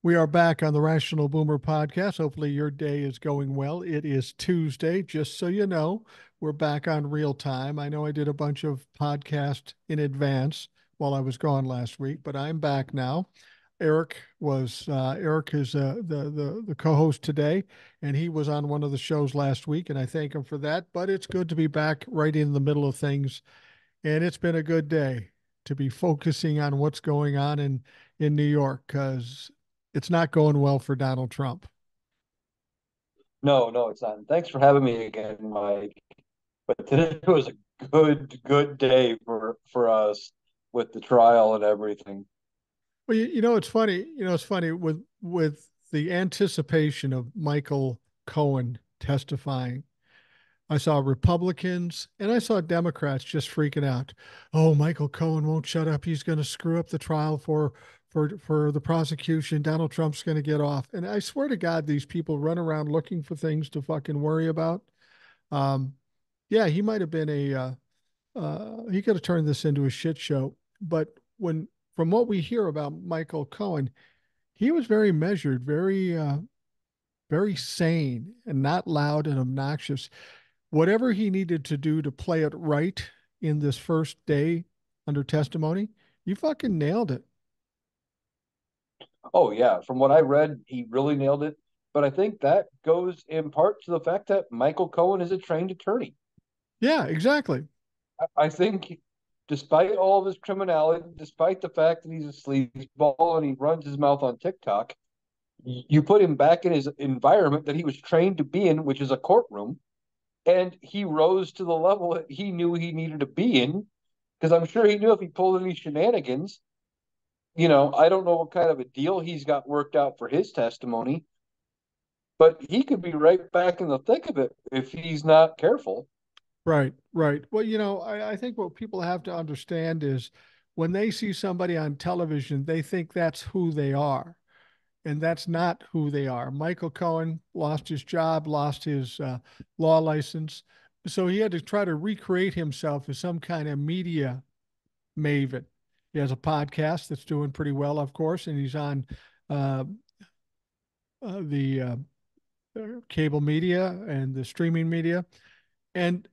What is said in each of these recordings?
We are back on the Rational Boomer podcast. Hopefully, your day is going well. It is Tuesday, just so you know. We're back on real time. I know I did a bunch of podcasts in advance while I was gone last week, but I'm back now. Eric is the co-host today, and he was on one of the shows last week, and I thank him for that. But it's good to be back right in the middle of things, and it's been a good day to be focusing on what's going on in New York because it's not going well for Donald Trump. No, no, it's not. Thanks for having me again, Mike. But today was a good day for us with the trial and everything. Well, you know, it's funny. It's funny with the anticipation of Michael Cohen testifying. I saw Republicans and I saw Democrats just freaking out. Oh, Michael Cohen won't shut up. He's going to screw up the trial for the prosecution. Donald Trump's going to get off. And I swear to God, these people run around looking for things to fucking worry about. Um, yeah, he might have been he could have turned this into a shit show. But when from what we hear about Michael Cohen, he was very measured, very sane, and not loud and obnoxious. Whatever he needed to do to play it right in this first day under testimony, you fucking nailed it. Oh yeah, from what I read, he really nailed it. But I think that goes in part to the fact that Michael Cohen is a trained attorney. Yeah, exactly. I think despite all of his criminality, despite the fact that he's a sleazeball and he runs his mouth on TikTok, you put him back in his environment that he was trained to be in, which is a courtroom, and he rose to the level that he knew he needed to be in. Because I'm sure he knew if he pulled any shenanigans, I don't know what kind of a deal he's got worked out for his testimony, but he could be right back in the thick of it if he's not careful. Right, right. Well, I think what people have to understand is when they see somebody on television, they think that's who they are. And that's not who they are. Michael Cohen lost his job, lost his law license. So he had to try to recreate himself as some kind of media maven. He has a podcast that's doing pretty well, of course, and he's on uh, the cable media and the streaming media. And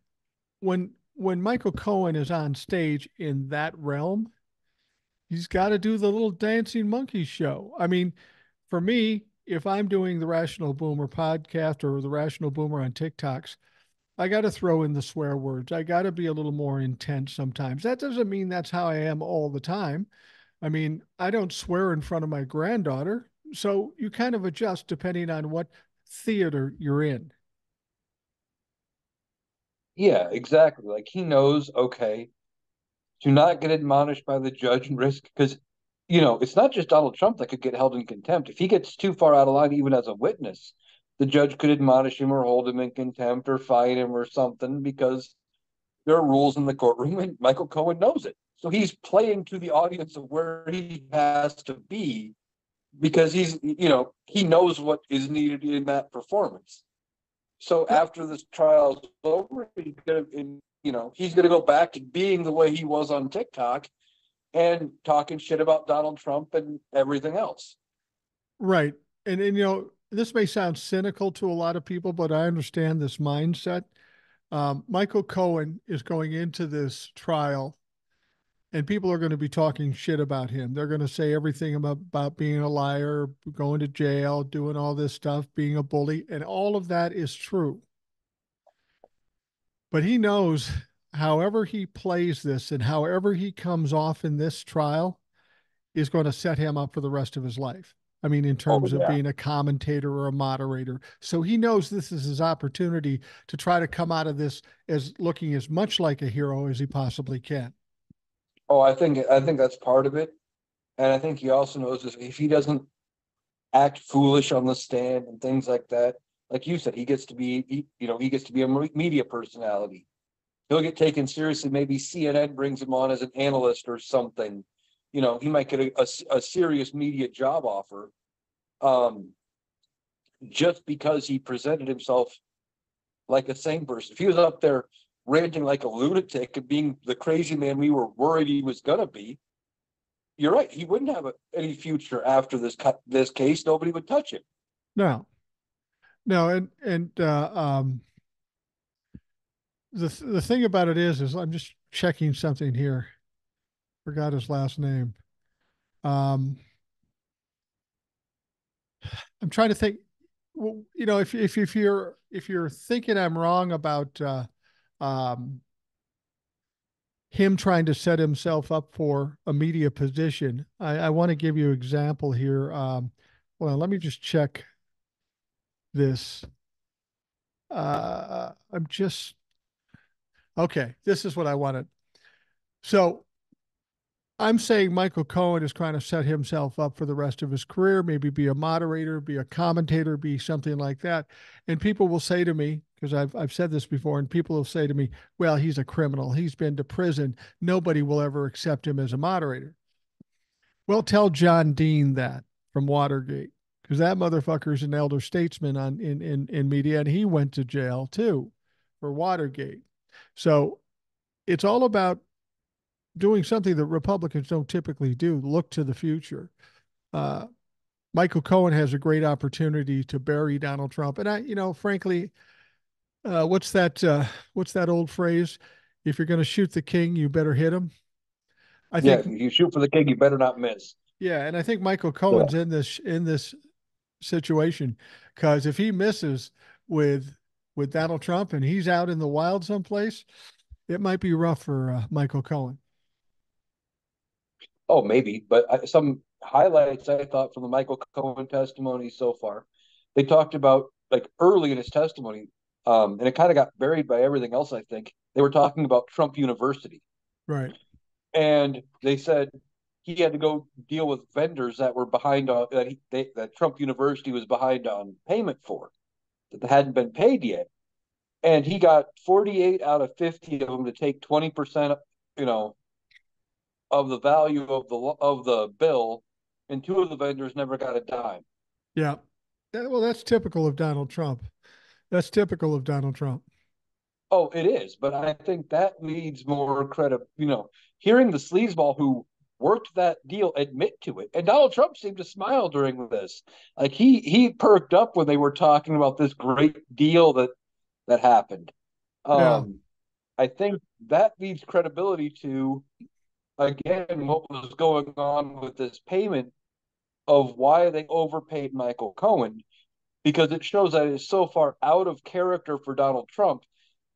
when Michael Cohen is on stage in that realm, he's got to do the little dancing monkey show. I mean, for me, if I'm doing the Rational Boomer podcast or the Rational Boomer on TikToks, I got to throw in the swear words. I got to be a little more intense sometimes. That doesn't mean that's how I am all the time. I mean, I don't swear in front of my granddaughter. So you kind of adjust depending on what theater you're in. Yeah, exactly. Like he knows, okay, to not get admonished by the judge and risk, because, it's not just Donald Trump that could get held in contempt. If he gets too far out of line, even as a witness, the judge could admonish him or hold him in contempt or fine him or something because there are rules in the courtroom, and Michael Cohen knows it. So he's playing to the audience of where he has to be because he knows what is needed in that performance. So after this trial is over, he's gonna go back to being the way he was on TikTok and talking shit about Donald Trump and everything else. Right. And this may sound cynical to a lot of people, but I understand this mindset. Michael Cohen is going into this trial and people are going to be talking shit about him. They're going to say everything about being a liar, going to jail, doing all this stuff, being a bully, and all of that is true. But he knows however he plays this and however he comes off in this trial is going to set him up for the rest of his life. I mean, in Oh terms of yeah. being a commentator or a moderator. So he knows this is his opportunity to try to come out of this as looking as much like a hero as he possibly can. Oh, I think that's part of it. And I think he also knows if he doesn't act foolish on the stand and things like that, like you said, he gets to be a media personality. He'll get taken seriously. Maybe CNN brings him on as an analyst or something. He might get a serious media job offer, um, just because he presented himself like a sane person. If he was up there ranting like a lunatic and being the crazy man we were worried he was gonna be, you're right. He wouldn't have any future after this case. Nobody would touch him. No, no, the thing about it is I'm just checking something here. Forgot his last name. Um, I'm trying to think. Well, if you're thinking I'm wrong about um, him trying to set himself up for a media position, I want to give you an example here. Well, let me just check this. I'm just okay. This is what I wanted. So I'm saying Michael Cohen is trying to set himself up for the rest of his career, maybe be a moderator, be a commentator, be something like that. And people will say to me, because I've said this before, and people will say to me, well, he's a criminal. He's been to prison. Nobody will ever accept him as a moderator. Well, tell John Dean that from Watergate, because that motherfucker's an elder statesman in media, and he went to jail too for Watergate. So it's all about doing something that Republicans don't typically do, look to the future. Uh, Michael Cohen has a great opportunity to bury Donald Trump. And frankly, what's that old phrase? If you're going to shoot the king, you better hit him. I Yeah, think, if you shoot for the king, you better not miss. yeah. And I think Michael Cohen's Yeah. in this situation because if he misses with, with Donald Trump and he's out in the wild someplace, it might be rough for Michael Cohen. Oh, maybe, but some highlights I thought from the Michael Cohen testimony so far. They talked about like early in his testimony, and it kind of got buried by everything else. I think they were talking about Trump University, Right. and they said he had to go deal with vendors that were behind on that Trump University was behind on payment for that hadn't been paid yet, and he got 48 out of 50 of them to take 20%, you know, of the value of the bill, and two of the vendors never got a dime. Yeah. Well, that's typical of Donald Trump. That's typical of Donald Trump. Oh, it is, but I think that needs more credit. Hearing the sleazeball who worked that deal admit to it, and Donald Trump seemed to smile during this. Like he perked up when they were talking about this great deal that happened. Yeah. Um, I think that needs credibility to again what was going on with this payment of why they overpaid Michael Cohen because it shows that it's so far out of character for Donald Trump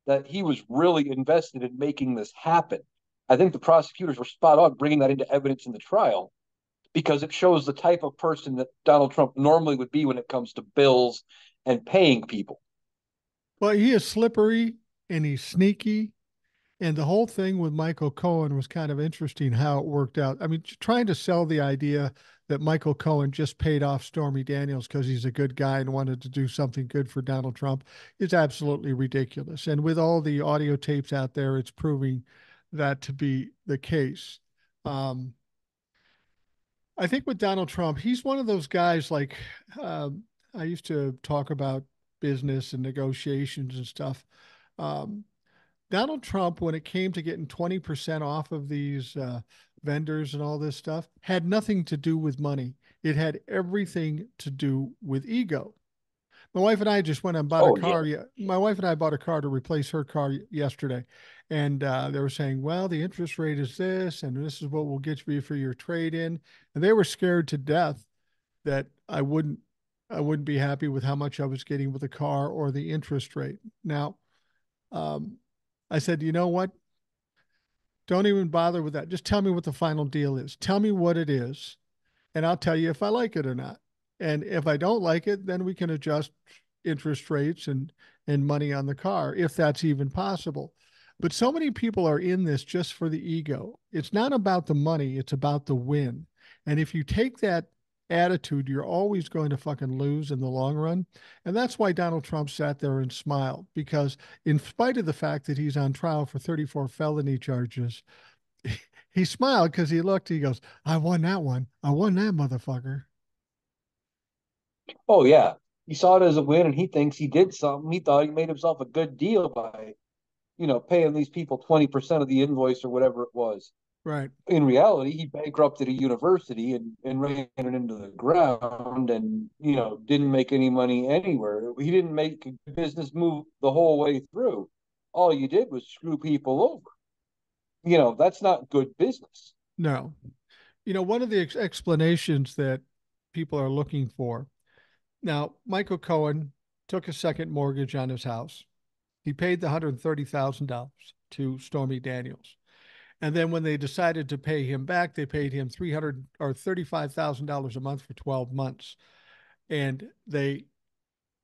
that he was really invested in making this happen. I think the prosecutors were spot on bringing that into evidence in the trial because it shows the type of person that Donald Trump normally would be when it comes to bills and paying people. Well, he is slippery and he's sneaky. And the whole thing with Michael Cohen was kind of interesting how it worked out. I mean, trying to sell the idea that Michael Cohen just paid off Stormy Daniels because he's a good guy and wanted to do something good for Donald Trump is absolutely ridiculous. And with all the audio tapes out there, it's proving that to be the case. Um, I think with Donald Trump, he's one of those guys like I used to talk about business and negotiations and stuff. Um, Donald Trump, when it came to getting 20% off of these vendors and all this stuff, had nothing to do with money. It had everything to do with ego. My wife and I just went and bought a Oh yeah. car. My wife and I bought a car to replace her car yesterday. And they were saying, well, the interest rate is this, and this is what we'll get you for your trade in. And they were scared to death that I wouldn't be happy with how much I was getting with the car or the interest rate. Now, um, I said, you know what? Don't even bother with that. Just tell me what the final deal is. Tell me what it is, and I'll tell you if I like it or not. And if I don't like it, then we can adjust interest rates and money on the car if that's even possible. But so many people are in this just for the ego. It's not about the money, it's about the win. And if you take that attitude, you're always going to fucking lose in the long run. And that's why Donald Trump sat there and smiled because in spite of the fact that he's on trial for 34 felony charges, he smiled because he looked, he goes, I won that one. I won that motherfucker. Oh yeah. He saw it as a win, and he thinks he did something. He thought he made himself a good deal by paying these people 20% of the invoice or whatever it was. Right. In reality, he bankrupted a university and ran it into the ground and, didn't make any money anywhere. He didn't make a business move the whole way through. All you did was screw people over. That's not good business. No. One of the explanations that people are looking for now, Michael Cohen took a second mortgage on his house. He paid the $130,000 to Stormy Daniels. And then when they decided to pay him back, they paid him $35,000 a month for 12 months. And they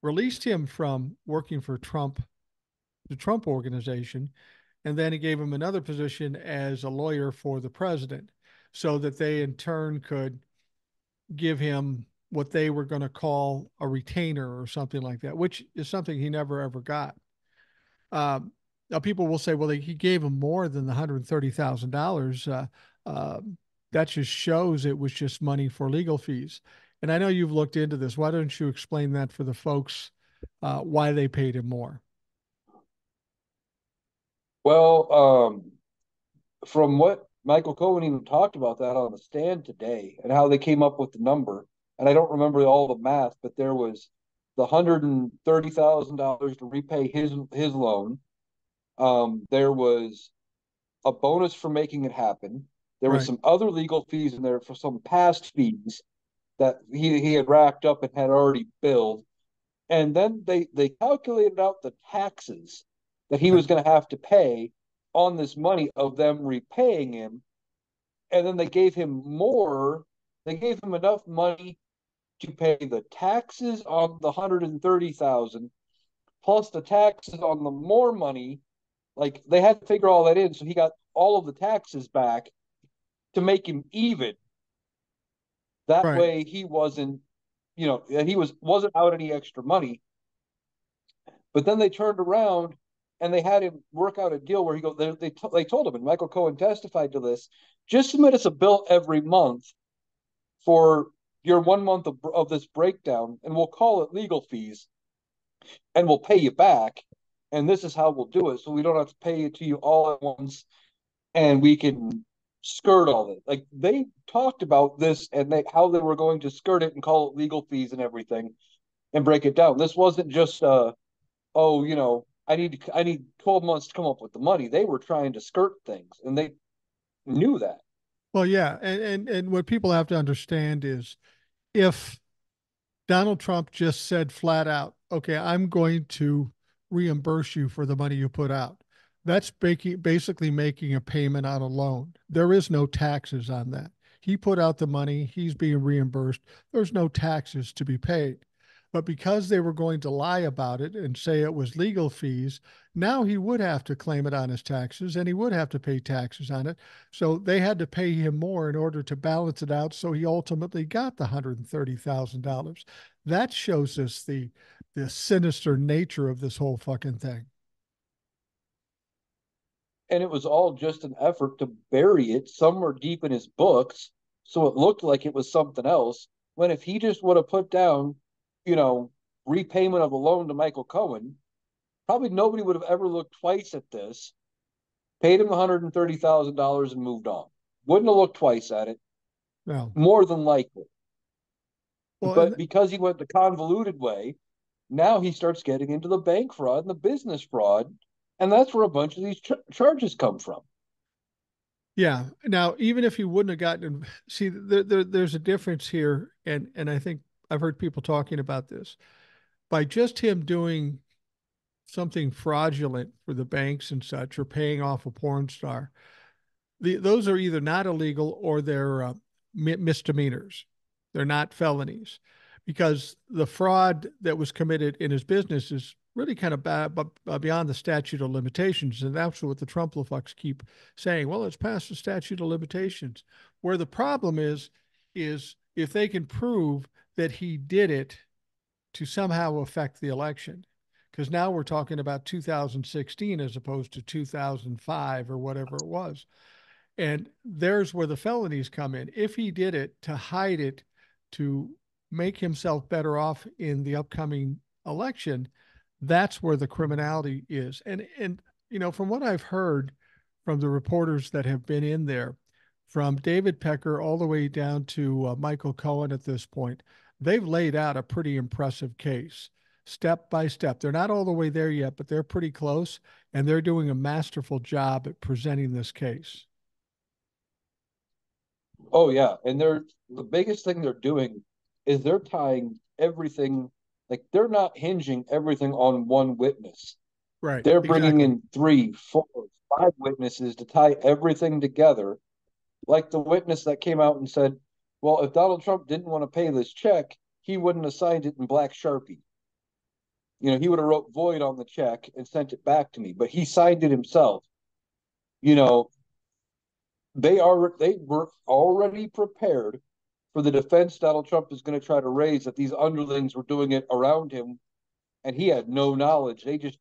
released him from working for Trump, the Trump organization, and then he gave him another position as a lawyer for the president so that they in turn could give him what they were going to call a retainer or something like that, which is something he never ever got. Now, people will say, well, he gave him more than the $130,000. That just shows it was just money for legal fees. And I know you've looked into this. Why don't you explain that for the folks, why they paid him more? Well, from what Michael Cohen even talked about that on the stand today and how they came up with the number, and I don't remember all the math, but there was the $130,000 to repay his loan. There was a bonus for making it happen. There was Right, some other legal fees in there for some past fees that he had racked up and had already billed. And then they calculated out the taxes that he right, was going to have to pay on this money of them repaying him. And then they gave him more. They gave him enough money to pay the taxes on the 130,000 plus the taxes on the more money. Like they had to figure all that in, so he got all of the taxes back to make him even. That right. way, he wasn't, he wasn't out any extra money. But then they turned around and they had him work out a deal where he goes. They told him, and Michael Cohen testified to this. Just submit us a bill every month for your 1 month of this breakdown, and we'll call it legal fees, and we'll pay you back. And this is how we'll do it, so we don't have to pay it to you all at once, and we can skirt all it. Like they talked about this and how they were going to skirt it and call it legal fees and everything and break it down. This wasn't just oh, I need 12 months to come up with the money. They were trying to skirt things and they knew that. Well, yeah. And what people have to understand is if Donald Trump just said flat out, okay, I'm going to reimburse you for the money you put out. That's basically making a payment on a loan. There is no taxes on that. He put out the money, he's being reimbursed. There's no taxes to be paid. But because they were going to lie about it and say it was legal fees, now he would have to claim it on his taxes and he would have to pay taxes on it. So they had to pay him more in order to balance it out. So he ultimately got the $130,000. That shows us the sinister nature of this whole fucking thing. And it was all just an effort to bury it somewhere deep in his books so it looked like it was something else. When if he just would have put down, you know, repayment of a loan to Michael Cohen, probably nobody would have ever looked twice at this, paid him $130,000 and moved on. Wouldn't have looked twice at it, No. more than likely. Well, But and because he went the convoluted way, now he starts getting into the bank fraud and the business fraud. And that's where a bunch of these charges come from. yeah. Now, even if he wouldn't have gotten, see, there's a difference here, and I think I've heard people talking about this. By just him doing something fraudulent for the banks and such, or paying off a porn star, those are either not illegal or they're misdemeanors. They're not felonies because the fraud that was committed in his business is really kind of bad, but beyond the statute of limitations. And that's what the Trump-fucks keep saying. Well, it's past the statute of limitations. Where the problem is if they can prove that he did it to somehow affect the election. Because now we're talking about 2016 as opposed to 2005 or whatever it was. And there's where the felonies come in. If he did it to hide it, to make himself better off in the upcoming election, that's where the criminality is. And from what I've heard from the reporters that have been in there, from David Pecker all the way down to Michael Cohen at this point, they've laid out a pretty impressive case, step by step. They're not all the way there yet, but they're pretty close, and they're doing a masterful job at presenting this case. Oh yeah, and they're the biggest thing they're doing is they're tying everything, like they're not hinging everything on one witness. Right, They're bringing exactly. in three, four, five witnesses to tie everything together. Like the witness that came out and said, "Well, if Donald Trump didn't want to pay this check, he wouldn't have signed it in black Sharpie. He would have wrote void on the check and sent it back to me, but he signed it himself." You know, they were already prepared for the defense Donald Trump is going to try to raise that these underlings were doing it around him and he had no knowledge. They did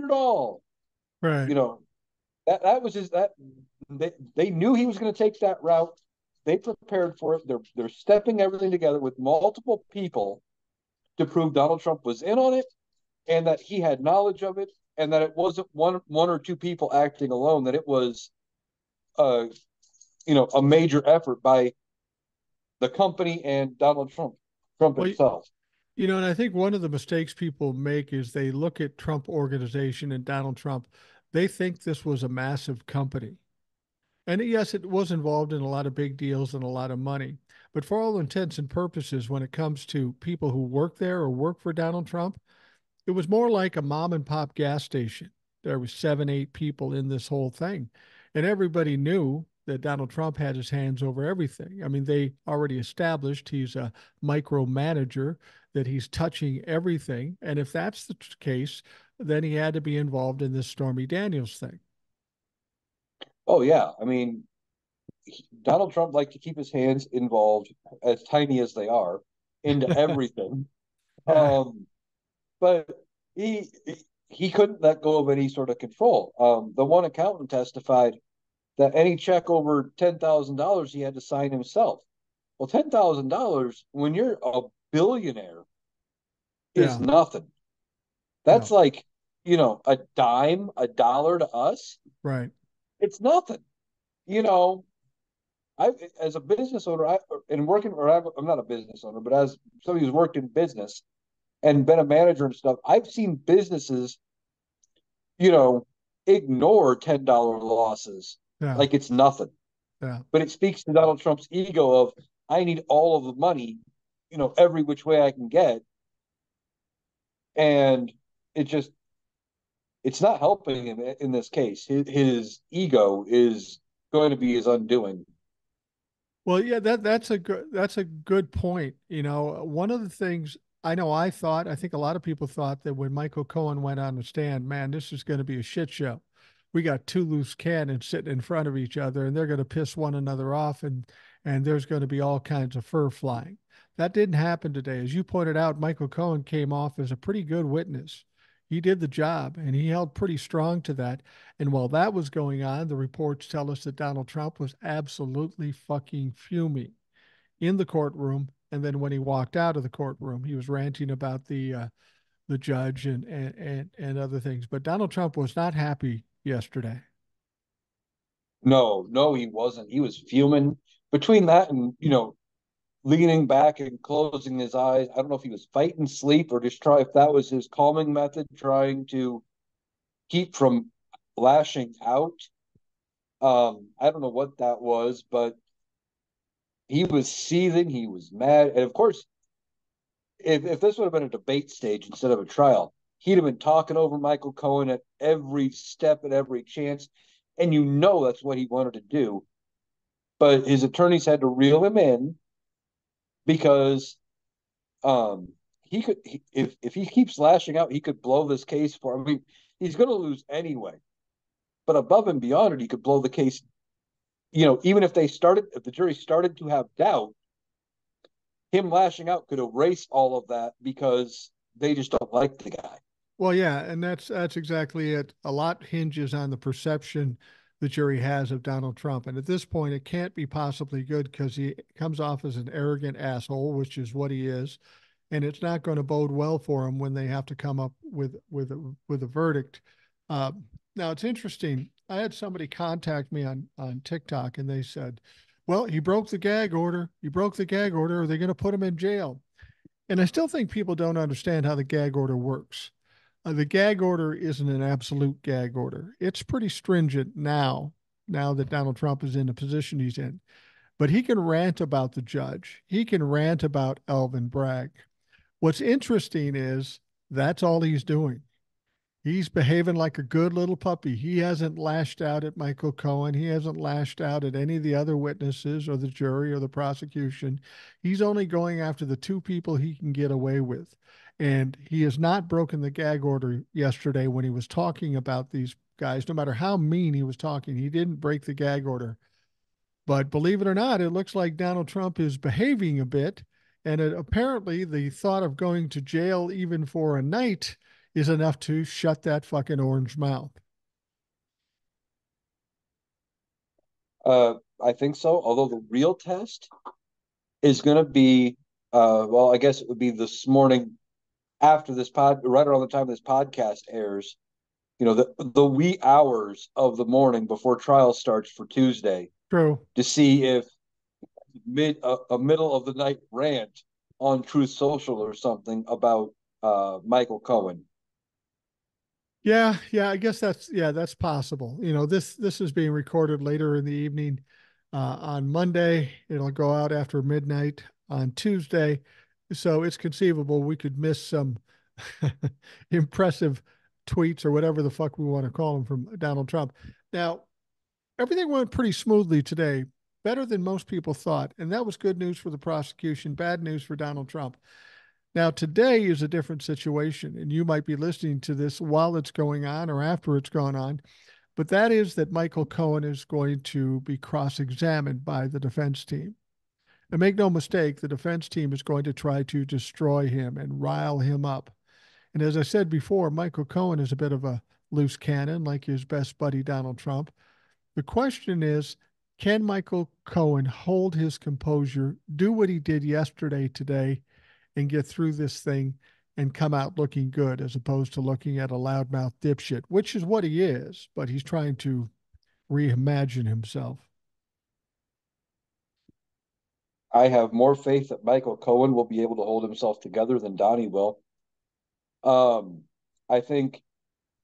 it all. Right. You know, that was his that they knew he was going to take that route. They prepared for it. They're stepping everything together with multiple people to prove Donald Trump was in on it and that he had knowledge of it and that it wasn't one or two people acting alone, that it was a major effort by the company and Donald Trump Well, himself. and I think one of the mistakes people make is they look at Trump organization and Donald Trump. They think this was a massive company. And yes, it was involved in a lot of big deals and a lot of money. But for all intents and purposes, when it comes to people who work there or work for Donald Trump, it was more like a mom and pop gas station. There was 7, 8 people in this whole thing. And everybody knew that Donald Trump had his hands over everything. I mean, they already established he's a micromanager, that he's touching everything. And if that's the case, then he had to be involved in this Stormy Daniels thing. Oh yeah, I mean, Donald Trump liked to keep his hands involved, as tiny as they are, into everything. Yeah. Um, but he he couldn't let go of any sort of control. The one accountant testified that any check over $10,000 he had to sign himself. Well, $10,000 when you're a billionaire is Yeah. nothing. That's No. like, a dime, a dollar to us. Right. It's nothing. You know, I as a business owner, I'm not a business owner, but as somebody who's worked in business and been a manager and stuff, I've seen businesses, you know, ignore $10 losses Yeah. like it's nothing. Yeah. But it speaks to Donald Trump's ego of I need all of the money, every which way I can get, and it just it's not helping him in this case. His ego is going to be his undoing. Well, yeah, that's a good point. One of the things I know I think a lot of people thought that when Michael Cohen went on the stand, man, this is going to be a shit show. We got two loose cannons sitting in front of each other and they're going to piss one another off and there's going to be all kinds of fur flying. That didn't happen today. As you pointed out, Michael Cohen came off as a pretty good witness. He did the job and he held pretty strong to that. And while that was going on, the reports tell us that Donald Trump was absolutely fucking fuming in the courtroom. And then when he walked out of the courtroom, he was ranting about the judge and other things. But Donald Trump was not happy yesterday. No, no, he wasn't. He was fuming between that and, leaning back and closing his eyes. I don't know if he was fighting sleep or just if that was his calming method, trying to keep from lashing out. I don't know what that was, but he was seething. He was mad. And of course, if this would have been a debate stage instead of a trial, he'd have been talking over Michael Cohen at every step and every chance. And that's what he wanted to do. But his attorneys had to reel him in because he could if he keeps lashing out, he could blow this case for. I mean, he's going to lose anyway. But above and beyond it, he could blow the case. Even if the jury started to have doubt, him lashing out could erase all of that because they just don't like the guy. Well, yeah, and that's exactly it. A lot hinges on the perception the jury has of Donald Trump. And at this point, it can't be possibly good because he comes off as an arrogant asshole, which is what he is. And it's not going to bode well for him when they have to come up with a verdict. Uh, Now it's interesting. I had somebody contact me on TikTok, and they said, Well, he broke the gag order. He broke the gag order, or they're going to put him in jail. And I still think people don't understand how the gag order works. The gag order isn't an absolute gag order. It's pretty stringent now that Donald Trump is in the position he's in. But he can rant about the judge. He can rant about Alvin Bragg. What's interesting is that's all he's doing. He's behaving like a good little puppy. He hasn't lashed out at Michael Cohen. He hasn't lashed out at any of the other witnesses or the jury or the prosecution. He's only going after the two people he can get away with. And he has not broken the gag order yesterday when he was talking about these guys. No matter how mean he was talking, he didn't break the gag order. But believe it or not, it looks like Donald Trump is behaving a bit. And apparently, the thought of going to jail even for a night is enough to shut that fucking orange mouth. I think so. Although the real test is going to be, well, I guess it would be this morning after this right around the time this podcast airs. The wee hours of the morning before trial starts for Tuesday, True. to see if a middle of the night rant on Truth Social or something about Michael Cohen. Yeah. I guess that's possible. This is being recorded later in the evening on Monday. It'll go out after midnight on Tuesday, so it's conceivable we could miss some impressive tweets or whatever the fuck we want to call them from Donald Trump. Now, everything went pretty smoothly today, better than most people thought, and that was good news for the prosecution, bad news for Donald Trump. Now, today is a different situation, and you might be listening to this while it's going on or after it's gone on, but that is that Michael Cohen is going to be cross examined by the defense team. And make no mistake, the defense team is going to try to destroy him and rile him up. And as I said before, Michael Cohen is a bit of a loose cannon, like his best buddy Donald Trump. The question is, can Michael Cohen hold his composure, do what he did yesterday, today, and get through this thing and come out looking good as opposed to looking at a loudmouth dipshit, which is what he is, but he's trying to reimagine himself. I have more faith that Michael Cohen will be able to hold himself together than Donnie will. I think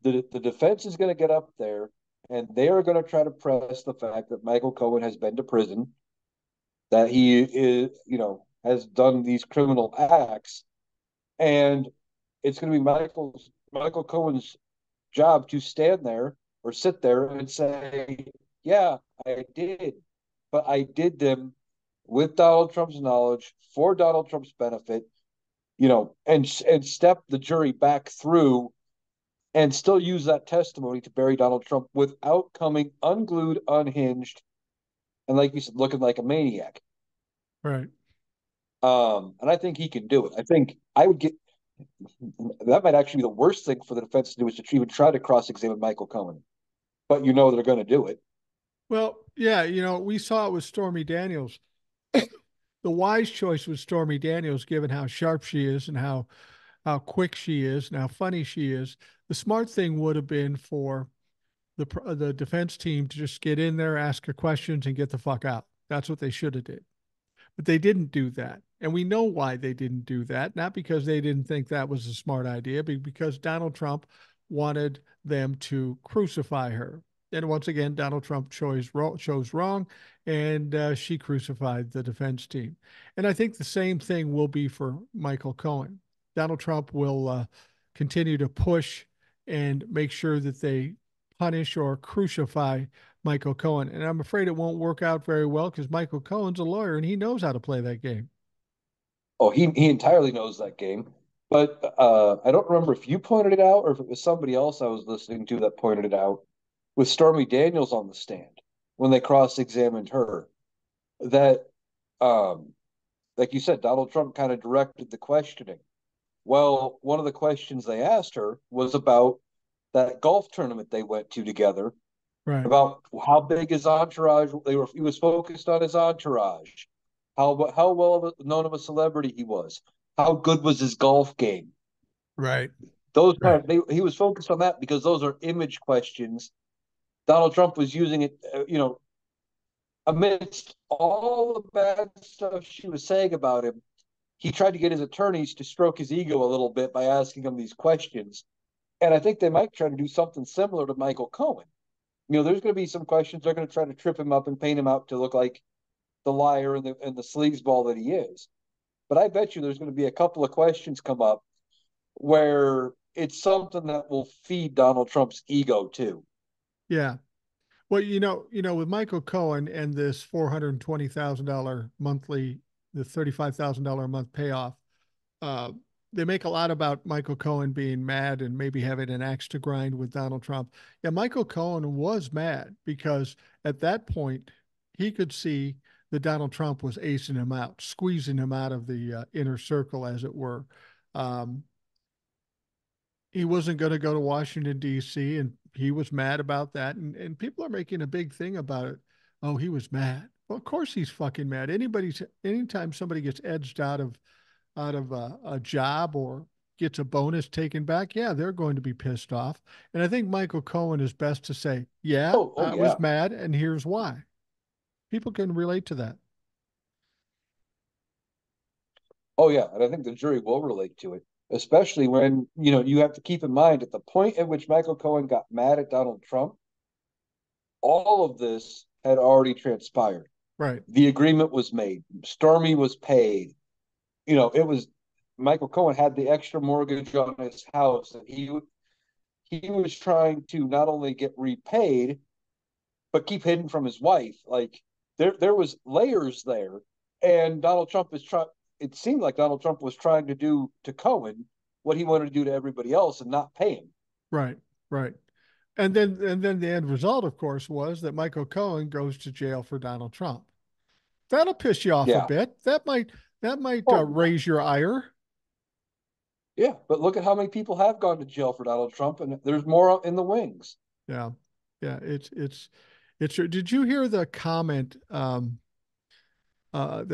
the defense is going to get up there and they are going to try to press the fact that Michael Cohen has been to prison, that he is, has done these criminal acts, and it's going to be Michael Cohen's job to stand there or sit there and say, "Yeah, I did, but I did them with Donald Trump's knowledge for Donald Trump's benefit." And step the jury back through and still use that testimony to bury Donald Trump without coming unglued, unhinged, and like you said, looking like a maniac. Right. And I think he can do it. I think I would get that might actually be the worst thing for the defense to do is to even try to cross-examine Michael Cohen, but they're going to do it. Well, yeah, we saw it with Stormy Daniels. The wise choice was Stormy Daniels, given how sharp she is and how quick she is and how funny she is. The smart thing would have been for the defense team to just get in there, ask her questions, and get the fuck out. That's what they should have did. But they didn't do that. And we know why they didn't do that. Not because they didn't think that was a smart idea, but because Donald Trump wanted them to crucify her. And once again, Donald Trump chose wrong, and she crucified the defense team. And I think the same thing will be for Michael Cohen. Donald Trump will continue to push and make sure that they punish or crucify Michael Cohen. And I'm afraid it won't work out very well because Michael Cohen's a lawyer and he knows how to play that game. Oh, he entirely knows that game. But I don't remember if you pointed it out or if it was somebody else I was listening to that pointed it out with Stormy Daniels on the stand when they cross-examined her. That, like you said, Donald Trump kind of directed the questioning. Well, one of the questions they asked her was about that golf tournament they went to together, Right. about how big his entourage. He was focused on his entourage, how well known of a celebrity he was, how good was his golf game. Right. Those Right. he was focused on that because those are image questions. Donald Trump was using it, amidst all the bad stuff she was saying about him, he tried to get his attorneys to stroke his ego a little bit by asking him these questions. And I think they might try to do something similar to Michael Cohen. There's going to be some questions they're going to try to trip him up and paint him out to look like the liar and the sleazeball that he is. But I bet you there's going to be a couple of questions come up where it's something that will feed Donald Trump's ego too. Yeah. Well, with Michael Cohen and this $420,000 monthly, the $35,000 a month payoff, uh, they make a lot about Michael Cohen being mad and maybe having an axe to grind with Donald Trump. Yeah, Michael Cohen was mad because at that point he could see that Donald Trump was acing him out, squeezing him out of the inner circle, as it were. Um, he wasn't going to go to Washington, D.C., and he was mad about that. And people are making a big thing about it. Oh, he was mad. Well, of course he's fucking mad. Anytime somebody gets edged out of a job or gets a bonus taken back, yeah, they're going to be pissed off. And I think Michael Cohen is best to say, yeah, Oh I was yeah. mad, and here's why. People can relate to that. Oh yeah. And I think the jury will relate to it, especially when, you have to keep in mind at the point at which Michael Cohen got mad at Donald Trump, all of this had already transpired. Right. The agreement was made. Stormy was paid. It was Michael Cohen had the extra mortgage on his house that he was trying to not only get repaid but keep hidden from his wife. Like there was layers there, and Donald Trump is trying. It seemed like Donald Trump was trying to do to Cohen what he wanted to do to everybody else and not pay him. Right. Right. And then the end result, of course, was that Michael Cohen goes to jail for Donald Trump. That'll piss you off a Yeah. bit. That might Oh raise your ire. yeah. But look at how many people have gone to jail for Donald Trump, and there's more in the wings. Yeah, yeah. It's. Did you hear the comment that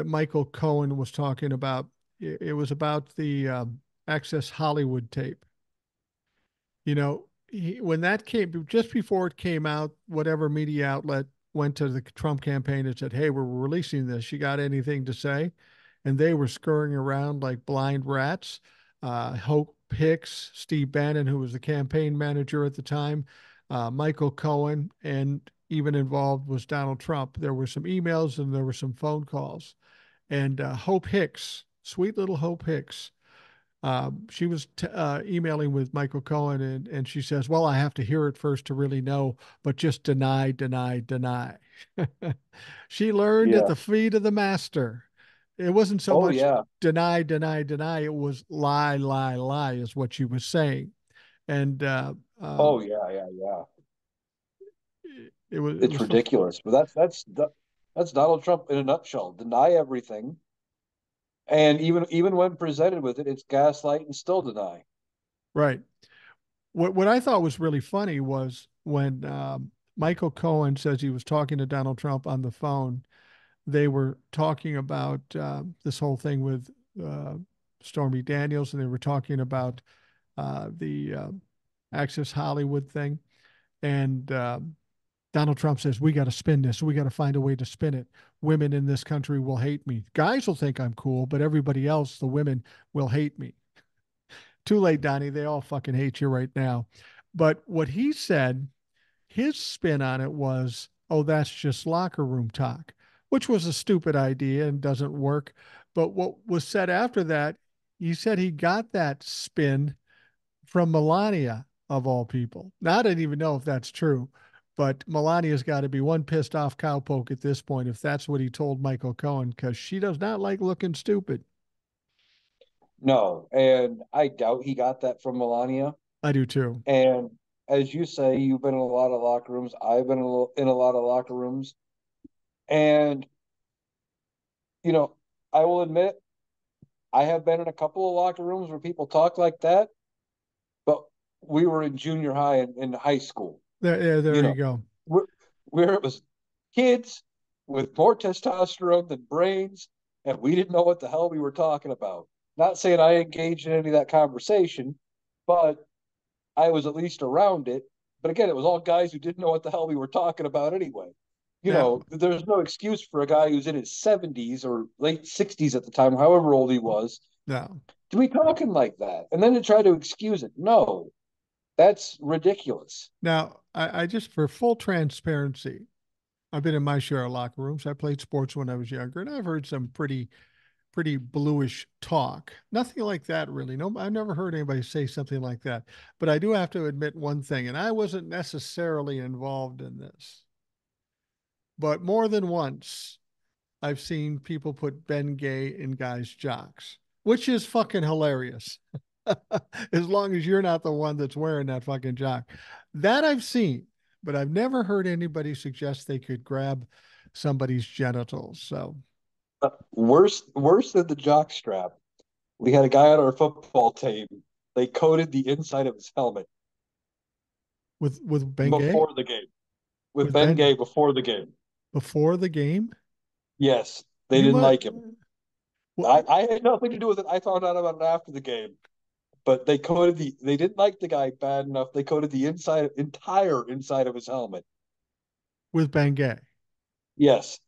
Michael Cohen was talking about? It was about the Access Hollywood tape. When that came, just before it came out, whatever media outlet went to the Trump campaign and said, "Hey, we're releasing this. You got anything to say?" And they were scurrying around like blind rats. Hope Hicks, Steve Bannon, who was the campaign manager at the time, Michael Cohen, and even involved was Donald Trump. There were some emails and there were some phone calls. And Hope Hicks, sweet little Hope Hicks, she was emailing with Michael Cohen, and she says, "Well, I have to hear it first to really know, but just deny, deny, deny." She learned at Yeah. the feet of the master. It wasn't so Oh much yeah. deny, deny, deny. It was lie, lie, lie, is what she was saying, and Oh yeah. Yeah. Yeah. it was It's so. ridiculous, but that's Donald Trump in a nutshell. Deny everything, and even when presented with it, it's gaslight and still deny. Right. What I thought was really funny was when Michael Cohen says he was talking to Donald Trump on the phone. They were talking about this whole thing with uh, Stormy Daniels, and they were talking about the Access Hollywood thing. And Donald Trump says, "We got to spin this. We got to find a way to spin it. Women in this country will hate me. Guys will think I'm cool, but everybody else, the women, will hate me." Too late, Donnie. They all fucking hate you right now. But what he said, his spin on it was, "Oh, that's just locker room talk," which was a stupid idea and doesn't work. But what was said after that, he said he got that spin from Melania, of all people. Now, I don't even know if that's true, but Melania's got to be one pissed off cowpoke at this point if that's what he told Michael Cohen, because she does not like looking stupid. No, and I doubt he got that from Melania. I do too. And as you say, you've been in a lot of locker rooms. I've been in a lot of locker rooms, and you know, I will admit I have been in a couple of locker rooms where people talk like that. But we were in junior high and in high school. There You you know, go. where, where it was kids with more testosterone than brains, and we didn't know what the hell we were talking about. Not saying I engaged in any of that conversation, but I was at least around it. But again, it was all guys who didn't know what the hell we were talking about anyway. Now, there's no excuse for a guy who's in his 70s or late 60s at the time, however old he was, no. to be talking like that. And then to try to excuse it. No, that's ridiculous. Now, I just, for full transparency, I've been in my share of locker rooms. I played sports when I was younger, and I've heard some pretty bluish talk. Nothing like that, really. No, I've never heard anybody say something like that. But I do have to admit one thing, and I wasn't necessarily involved in this, but more than once, I've seen people put Ben Gay in guys' jocks, which is fucking hilarious. As long as you're not the one that's wearing that fucking jock. That I've seen, but I've never heard anybody suggest they could grab somebody's genitals. So Worse than the jock strap. We had a guy on our football team. They coated the inside of his helmet with Ben Gay, before the game. With with Ben Ben Gay before the game. before the game, Yes, they you didn't must. like him. Well, I had nothing to do with it. I found out about it after the game. But they didn't like the guy bad enough. They coated the entire inside of his helmet. with Ben Gay. Yes.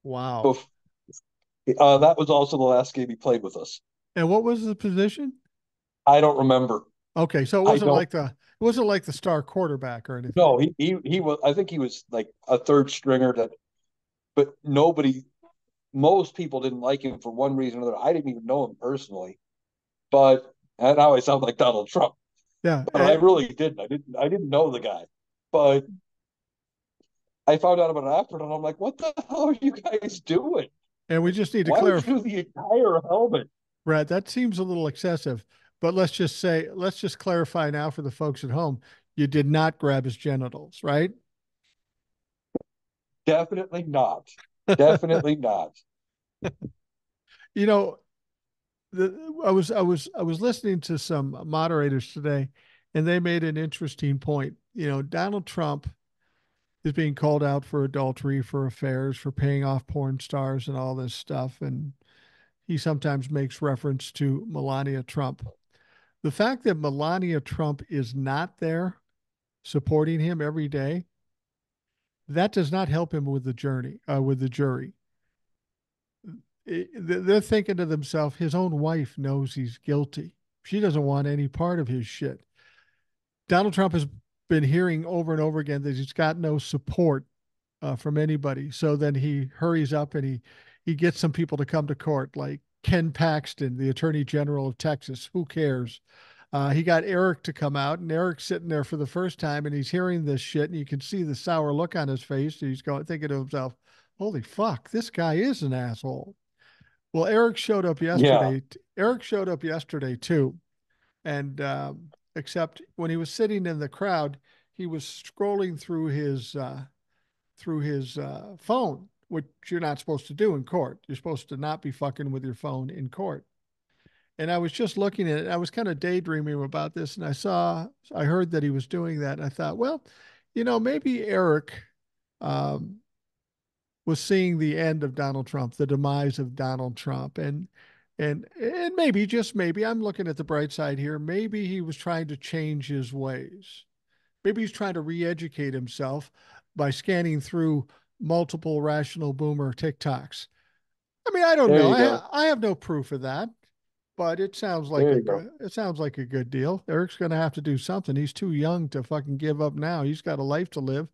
Wow. Bef- that was also the last game he played with us. And what was the position? I don't remember. Okay, so I don't it wasn't like the star quarterback or anything. know. He was I think he was like a third stringer that but most people didn't like him for one reason or another. I didn't even know him personally. But and now I sound like Donald Trump. Yeah, But I really didn't. I didn't know the guy. But I found out about it after and I'm like, what the hell are you guys doing? and we just need to Why would clarify, you do the entire helmet? Brad. That seems a little excessive, but let's just clarify now for the folks at home. You did not grab his genitals, right? Definitely not. Definitely not. You know, I was listening to some moderators today, and they made an interesting point. You know, Donald Trump is being called out for adultery, for affairs, for paying off porn stars, and all this stuff, and he sometimes makes reference to Melania Trump. The fact that Melania Trump is not there supporting him every day, that does not help him with the journey, with the jury. They're thinking to themselves, his own wife knows he's guilty. She doesn't want any part of his shit. Donald Trump has been hearing over and over again that he's got no support from anybody. So then he hurries up and he gets some people to come to court, like Ken Paxton, the Attorney General of Texas. Who cares? He got Eric to come out, and Eric's sitting there for the first time, and he's hearing this shit, and you can see the sour look on his face. And he's going, thinking to himself, "Holy fuck, this guy is an asshole." Well, Eric showed up Yeah. yesterday. Eric showed up yesterday too, and except when he was sitting in the crowd, he was scrolling through his phone, which you're not supposed to do in court. You're supposed to not be fucking with your phone in court. And I was just looking at it. I was kind of daydreaming about this, and I heard that he was doing that. And I thought, well, maybe Eric um, was seeing the end of Donald Trump, the demise of Donald Trump, and maybe just maybe I'm looking at the bright side here. Maybe he was trying to change his ways. Maybe he's trying to re-educate himself by scanning through multiple rational boomer TikToks. I mean, I don't There know. you go. I have no proof of that, but There you go. it sounds like a good deal. Eric's going to have to do something. He's too young to fucking give up now. He's got a life to live,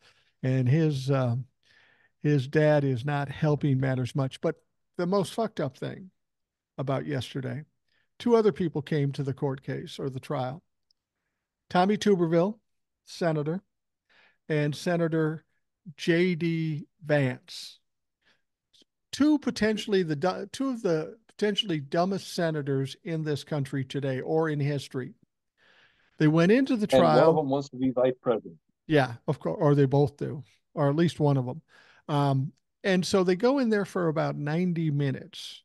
and his dad is not helping matters much. But the most fucked up thing about yesterday, two other people came to the court case or the trial. Tommy Tuberville, senator, and Senator J.D. Vance, two of the potentially dumbest senators in this country today or in history. They went into the And one of trial. them wants to be vice president. Yeah, of course, or they both do, or at least one of them. Um, and so they go in there for about 90 minutes.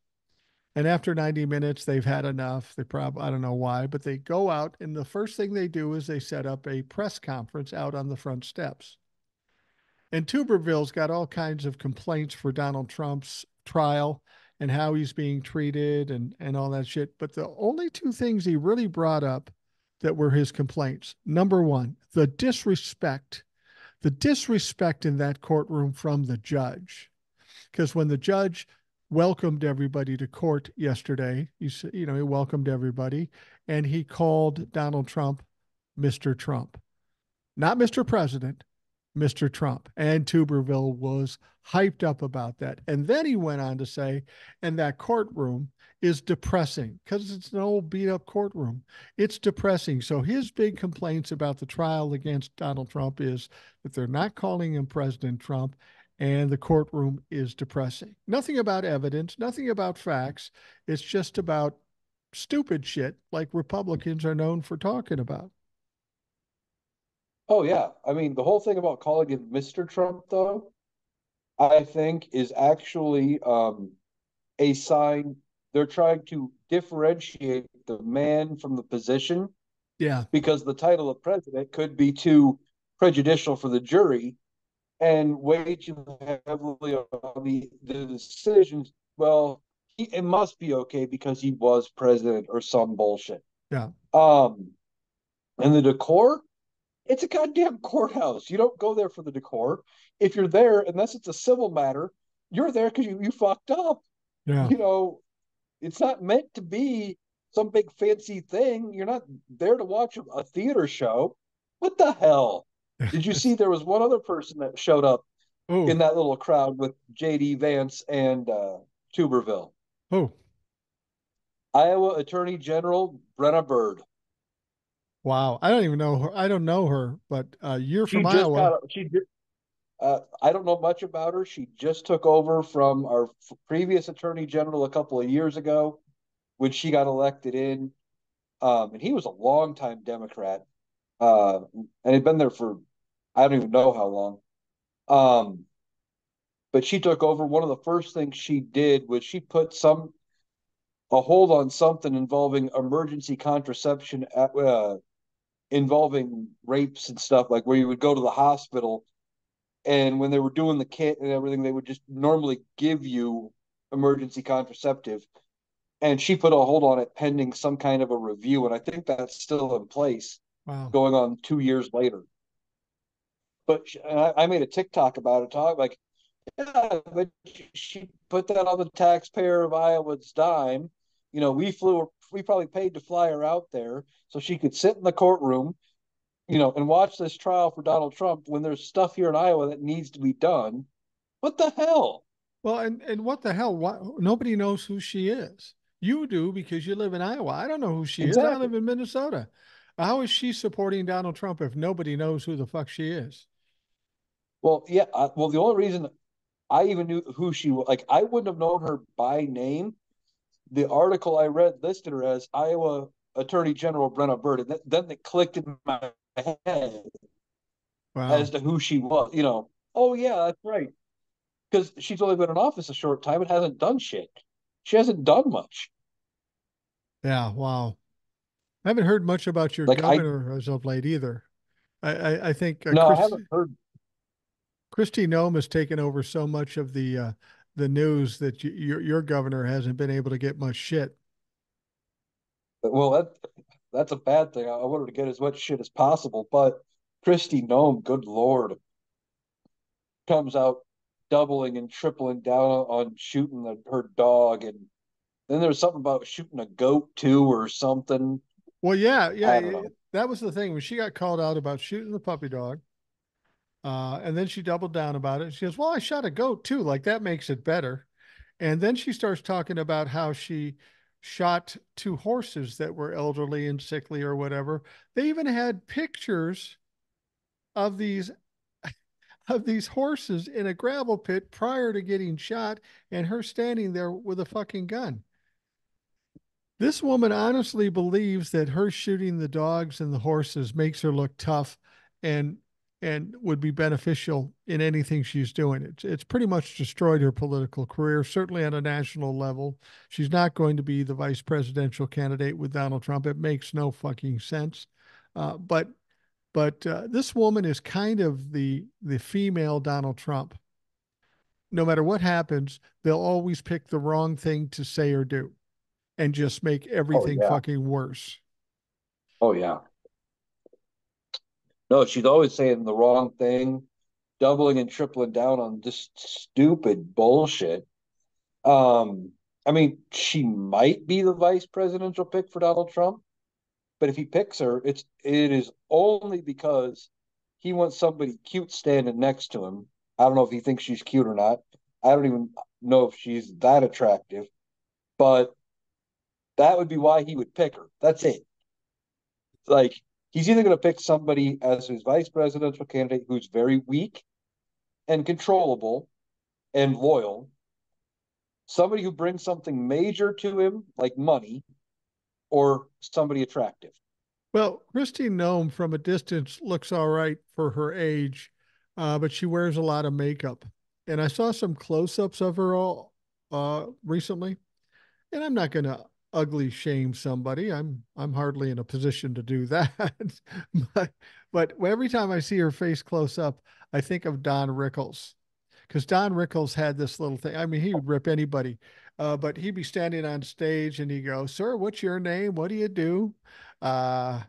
And after 90 minutes, they've had enough. They probably, I don't know why, but they go out. And the first thing they do is they set up a press conference out on the front steps. And Tuberville's got all kinds of complaints for Donald Trump's trial and how he's being treated and all that shit. But the only two things he really brought up that were his complaints: number one, the disrespect The disrespect in that courtroom from the judge, because when the judge welcomed everybody to court yesterday, he welcomed everybody, and he called Donald Trump Mr. Trump, not Mr. President, Mr. Trump. And Tuberville was hyped up about that. And then he went on to say, and that courtroom is depressing because it's an old beat up courtroom. It's depressing. So his big complaints about the trial against Donald Trump is that they're not calling him President Trump, and the courtroom is depressing. Nothing about evidence, nothing about facts. It's just about stupid shit like Republicans are known for talking about. Oh yeah. I mean, the whole thing about calling him Mr. Trump, though, I think is actually a sign they're trying to differentiate the man from the position Yeah. because the title of president could be too prejudicial for the jury and weigh too heavily on the decisions. Well, it must be okay because he was president or some bullshit. Yeah. Um, and the decor, it's a goddamn courthouse. You don't go there for the decor. If you're there, unless it's a civil matter, you're there because you fucked up. Yeah. You know, it's not meant to be some big fancy thing. You're not there to watch a theater show. What the hell? Did you see there was one other person that showed up Oh, in that little crowd with JD Vance and Tuberville? oh, Iowa Attorney General Brenna Bird. wow. I don't even know her. I don't know her, but you're She from just Iowa. got she I don't know much about her. She just took over from our previous attorney general a couple of years ago when she got elected in. And he was a longtime Democrat, and he'd been there for I don't even know how long. Um, but she took over. One of the first things she did was she put a hold on something involving emergency contraception, involving rapes and stuff, like where you would go to the hospital and when they were doing the kit and everything, they would just normally give you emergency contraceptive. And she put a hold on it pending some kind of a review, and I think that's still in place, Wow. going on 2 years later. But I made a TikTok about it, talk like, yeah, but she put that on the taxpayer of Iowa's dime. You know, we probably paid to fly her out there so she could sit in the courtroom, and watch this trial for Donald Trump when there's stuff here in Iowa that needs to be done. What the hell? Well, and what the hell? Why, nobody knows who she is. You do because you live in Iowa. I don't know who she is. I Exactly. live in Minnesota. How is she supporting Donald Trump if nobody knows who the fuck she is? Well, yeah. Well, the only reason I even knew who she was, like, I wouldn't have known her by name. The article I read listed her as Iowa Attorney General Brenna Bird, and then it clicked in my head as Wow. to who she was. Oh yeah, that's right. Because she's only been in office a short time and hasn't done shit. She hasn't done much. Yeah. Wow. I haven't heard much about your Like I governor as of late either. I think no, I haven't heard. Christy Nome has taken over so much of the news that your governor hasn't been able to get much shit. Well, that's a bad thing. I wanted to get as much shit as possible, but Christy Nome, good lord, comes out doubling and tripling down on shooting her dog, and then there's something about shooting a goat too, or something. Well, yeah, yeah, I don't know. that was the thing when she got called out about shooting the puppy dog. And then she doubled down about it. She goes, "Well, I shot a goat too. Like that makes it better." And then she starts talking about how she shot two horses that were elderly and sickly or whatever. They even had pictures of these horses in a gravel pit prior to getting shot, and her standing there with a fucking gun. This woman honestly believes that her shooting the dogs and the horses makes her look tough and would be beneficial in anything she's doing. It's pretty much destroyed her political career, certainly on a national level. She's not going to be the vice presidential candidate with Donald Trump. It makes no fucking sense. But this woman is kind of the female Donald Trump. No matter what happens, they'll always pick the wrong thing to say or do and just make Oh everything yeah. fucking worse. Oh yeah. No, she's always saying the wrong thing doubling and tripling down on this stupid bullshit. Um, I mean, she might be the vice presidential pick for Donald Trump, but if he picks her, it is only because he wants somebody cute standing next to him. I don't know if he thinks she's cute or not. I don't even know if she's that attractive, but that would be why he would pick her. That's it. Like he's either going to pick somebody as his vice presidential candidate who's very weak and controllable and loyal, somebody who brings something major to him, like money, or somebody attractive. Well, Christine Nome from a distance looks all right for her age, but she wears a lot of makeup. And I saw some close-ups of her all recently, and I'm not going to ugly shame somebody. I'm hardly in a position to do that. but but every time I see her face close up, I think of Don Rickles because Don Rickles had this little thing. I mean, he would rip anybody, but he'd be standing on stage and he'd go, "Sir, what's your name? What do you do?" Uh,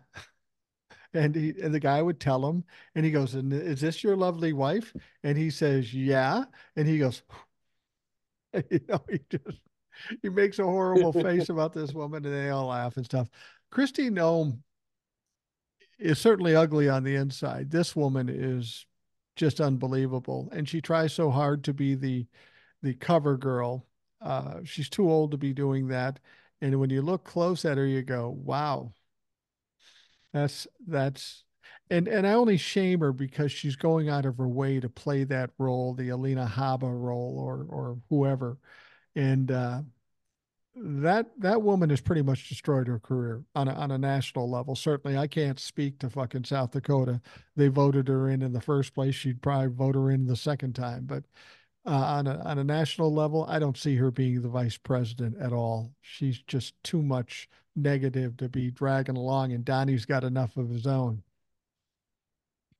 and the guy would tell him, and he goes, "And is this your lovely wife?" And he says, "Yeah." And he goes, he just he makes a horrible face about this woman, and they all laugh and stuff. Christy Nome is certainly ugly on the inside. This woman is just unbelievable, and she tries so hard to be the cover girl. She's too old to be doing that. And when you look close at her, you go, "Wow, that's." And I only shame her because she's going out of her way to play that role, the Alina Habba role, or whoever. And that woman has pretty much destroyed her career on a national level. Certainly, I can't speak to fucking South Dakota. They voted her in the first place. She'd probably vote her in the second time. But on a national level, I don't see her being the vice president at all. She's just too much negative to be dragging along, and Donnie's got enough of his own.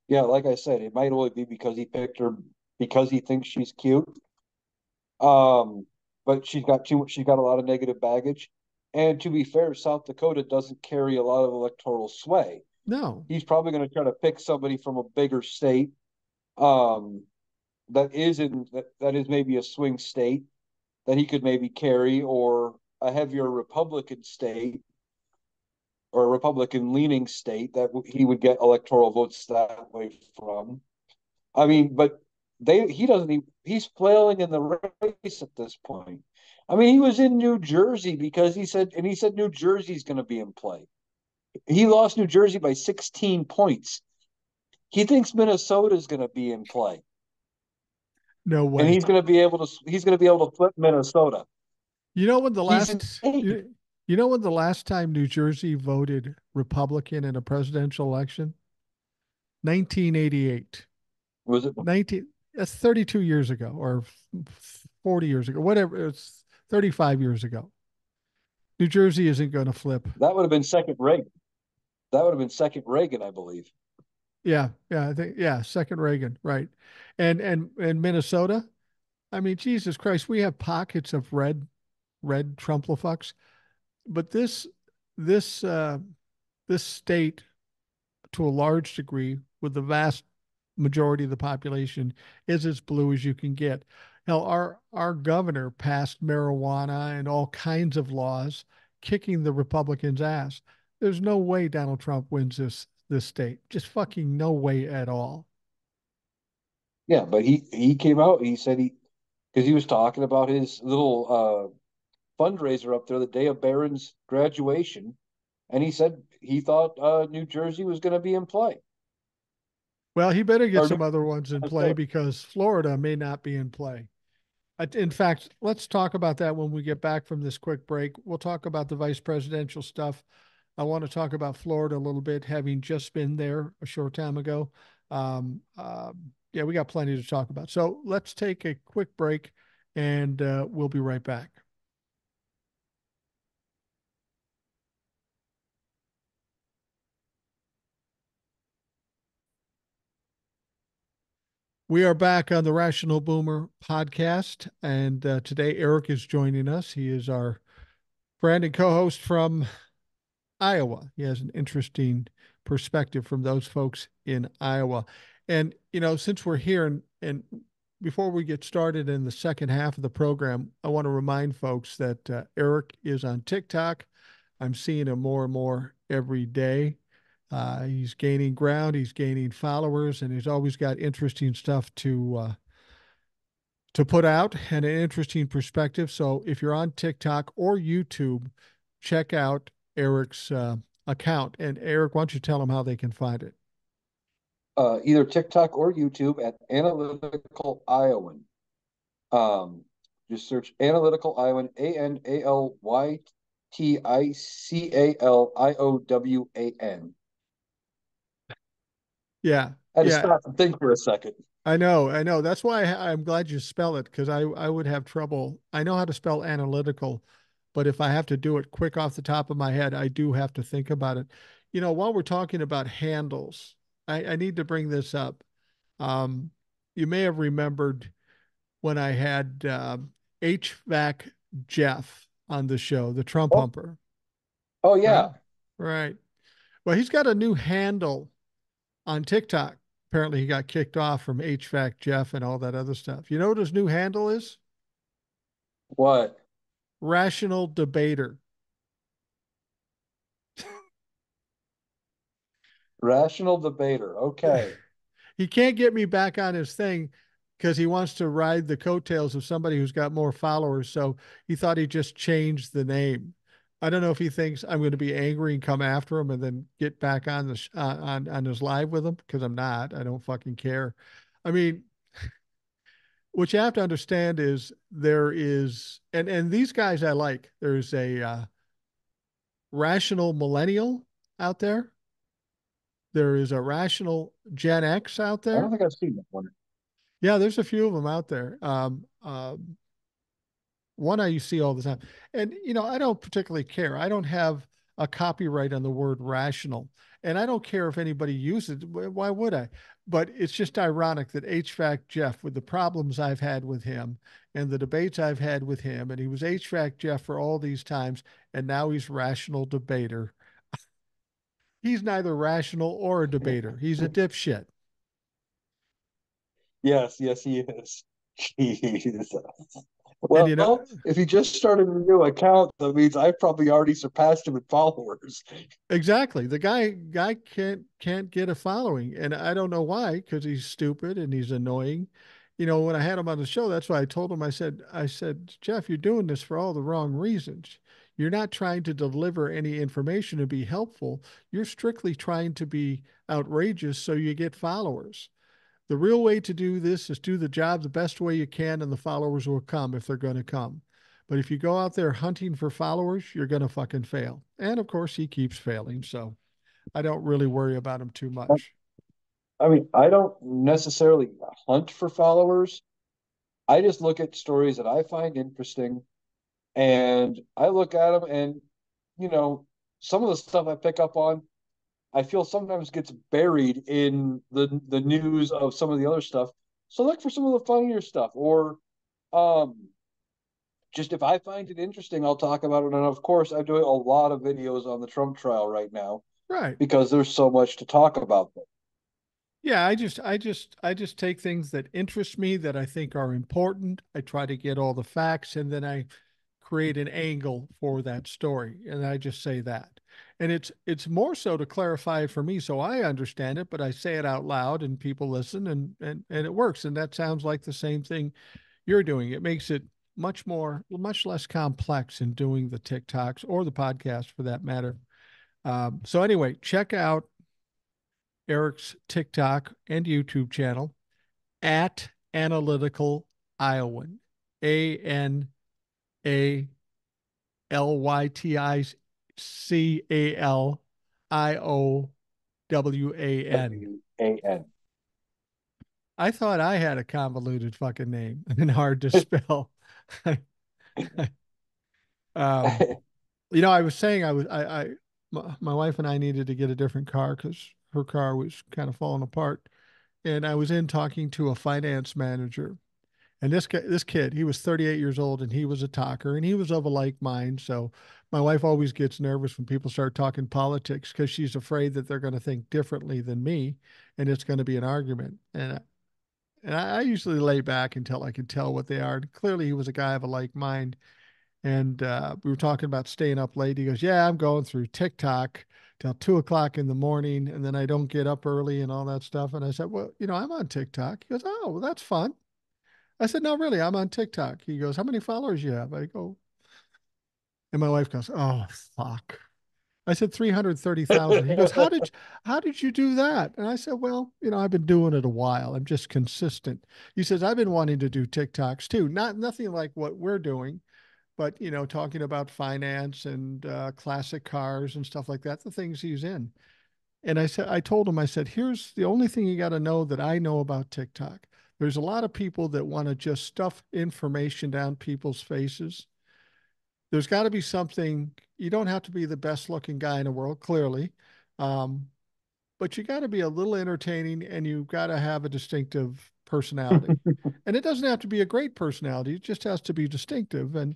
Yeah, like I said, it might only be because he picked her because he thinks she's cute. Um, but she's got too much. She's got a lot of negative baggage. And to be fair, South Dakota doesn't carry a lot of electoral sway. No, He's probably going to try to pick somebody from a bigger state, um, that is maybe a swing state that he could maybe carry, or a heavier Republican state or a Republican leaning state that he would get electoral votes that way from. I mean, but he doesn't even, he's flailing in the race at this point. I mean, he was in New Jersey because he said New Jersey's going to be in play. He lost New Jersey by 16 points. He thinks Minnesota's going to be in play, no and way. he's going to be able to flip Minnesota. You know when the He's last insane. you know when the last time New Jersey voted Republican in a presidential election? 1988. Was it? 19 That's 32 years ago or 40 years ago, whatever. It's 35 years ago. New Jersey isn't going to flip. That would have been second Reagan. That would have been second Reagan, I believe. Yeah, yeah, I think yeah, second Reagan, right. And Minnesota, I mean, Jesus Christ, we have pockets of red Trumplafucks, but this this state to a large degree with the vast majority of the population is as blue as you can get. Hell, our governor passed marijuana and all kinds of laws kicking the Republicans' ass. There's no way Donald Trump wins this state. Just fucking no way at all. Yeah, but he came out. He said because he was talking about his little fundraiser up there the day of Barron's graduation, and he said he thought New Jersey was going to be in play Well, he better get or New some other ones in play Minnesota. because Florida may not be in play. In fact, let's talk about that when we get back from this quick break. We'll talk about the vice presidential stuff. I want to talk about Florida a little bit, having just been there a short time ago. Yeah, we got plenty to talk about. So let's take a quick break and we'll be right back. We are back on the Rational Boomer podcast. And today, Eric is joining us. He is our friend and co host from Iowa. He has an interesting perspective from those folks in Iowa. And, since we're here and before we get started in the second half of the program, I want to remind folks that Eric is on TikTok. I'm seeing him more and more every day. He's gaining ground, he's gaining followers, and he's always got interesting stuff to put out and an interesting perspective. So if you're on TikTok or YouTube, check out Eric's account. And Eric, why don't you tell them how they can find it? Either TikTok or YouTube at Analytical Iowan. Um, just search Analytical Iowan, ANALYTICALIOWAN. Yeah, I had to yeah, stop and think for a second. I know, I know. That's why I'm glad you spell it because I would have trouble. I know how to spell analytical, but if I have to do it quick off the top of my head, I do have to think about it. While we're talking about handles, I need to bring this up. Um, you may have remembered when I had HVAC Jeff on the show, the Trump Oh, humper, oh right? yeah. Right. Well, he's got a new handle on TikTok. Apparently, he got kicked off from HVAC Jeff and all that other stuff. You know what his new handle is? What? Rational Debater. Rational debater. Okay. He can't get me back on his thing because he wants to ride the coattails of somebody who's got more followers. So he thought he'd just change the name. I don't know if he thinks I'm going to be angry and come after him and then get back on on his live with him because I'm not. I don't fucking care. I mean, what you have to understand is there is, and these guys I like. There's a rational millennial out there. There is a rational Gen X out I don't there. think I've seen that one. Yeah, there's a few of them out there. One I see all the time, and I don't particularly care. I don't have a copyright on the word rational, and I don't care if anybody uses it. Why would I? But it's just ironic that HVAC Jeff, with the problems I've had with him and the debates I've had with him, and he was HVAC Jeff for all these times, and now he's rational debater. He's neither rational or a debater. He's a dipshit. Yes, yes, he is. Jesus. And Well, if he just started a new account, that means I probably already surpassed him in followers. exactly. The guy can't get a following, and I don't know why, because he's stupid and he's annoying. When I had him on the show, that's why I told him. I said, Jeff, you're doing this for all the wrong reasons. You're not trying to deliver any information to be helpful. You're strictly trying to be outrageous so you get followers. The real way to do this is do the job the best way you can, and the followers will come if they're going to come. But if you go out there hunting for followers, you're going to fucking fail. And of course, he keeps failing. So I don't really worry about him too much. I mean, I don't necessarily hunt for followers. I just look at stories that I find interesting and I look at them and, you know, some of the stuff I pick up on, I feel sometimes gets buried in the news of some of the other stuff. So look for some of the funnier stuff or um just if I find it interesting, I'll talk about it. And of course, I'm doing a lot of videos on the Trump trial right now Right. because there's so much to talk about. Yeah, I just take things that interest me that I think are important. I try to get all the facts and then I create an angle for that story. And I just say that. And it's more so to clarify it for me so I understand it, but I say it out loud and people listen and it works. And that sounds like the same thing you're doing. It makes it much less complex in doing the TikToks or the podcast for that matter. So anyway, check out Eric's TikTok and YouTube channel at Analytical Iowan. ANALYTICALIOWAN. WAN. I thought I had a convoluted fucking name and hard to spell. um, I was saying my wife and I needed to get a different car because her car was kind of falling apart. And I was in talking to a finance manager. And this kid, he was 38 years old and he was a talker and he was of a like mind. So My wife always gets nervous when people start talking politics because she's afraid that they're going to think differently than me, and it's going to be an argument. And I usually lay back until I can tell what they are. And clearly, he was a guy of a like mind. And we were talking about staying up late. He goes, "Yeah, I'm going through TikTok till 2 o'clock in the morning, and then I don't get up early and all that stuff." And I said, "Well, I'm on TikTok." He goes, "Oh, well, that's fun." I said, "No, really, I'm on TikTok." He goes, "How many followers you have?" I go, and my wife goes, "Oh, fuck." I said 330,000. He goes, how did you do that?" And I said, "Well, I've been doing it a while. I'm just consistent." He says, "I've been wanting to do TikToks too. Nothing like what we're doing, but talking about finance and classic cars and stuff like that, the things he's in." And I told him, I said, "Here's the only thing you got to know that I know about TikTok. There's a lot of people that want to just stuff information down people's faces. There's got to be something. You don't have to be the best looking guy in the world, clearly. Um, but you got to be a little entertaining and you got to have a distinctive personality. And it doesn't have to be a great personality. It just has to be distinctive and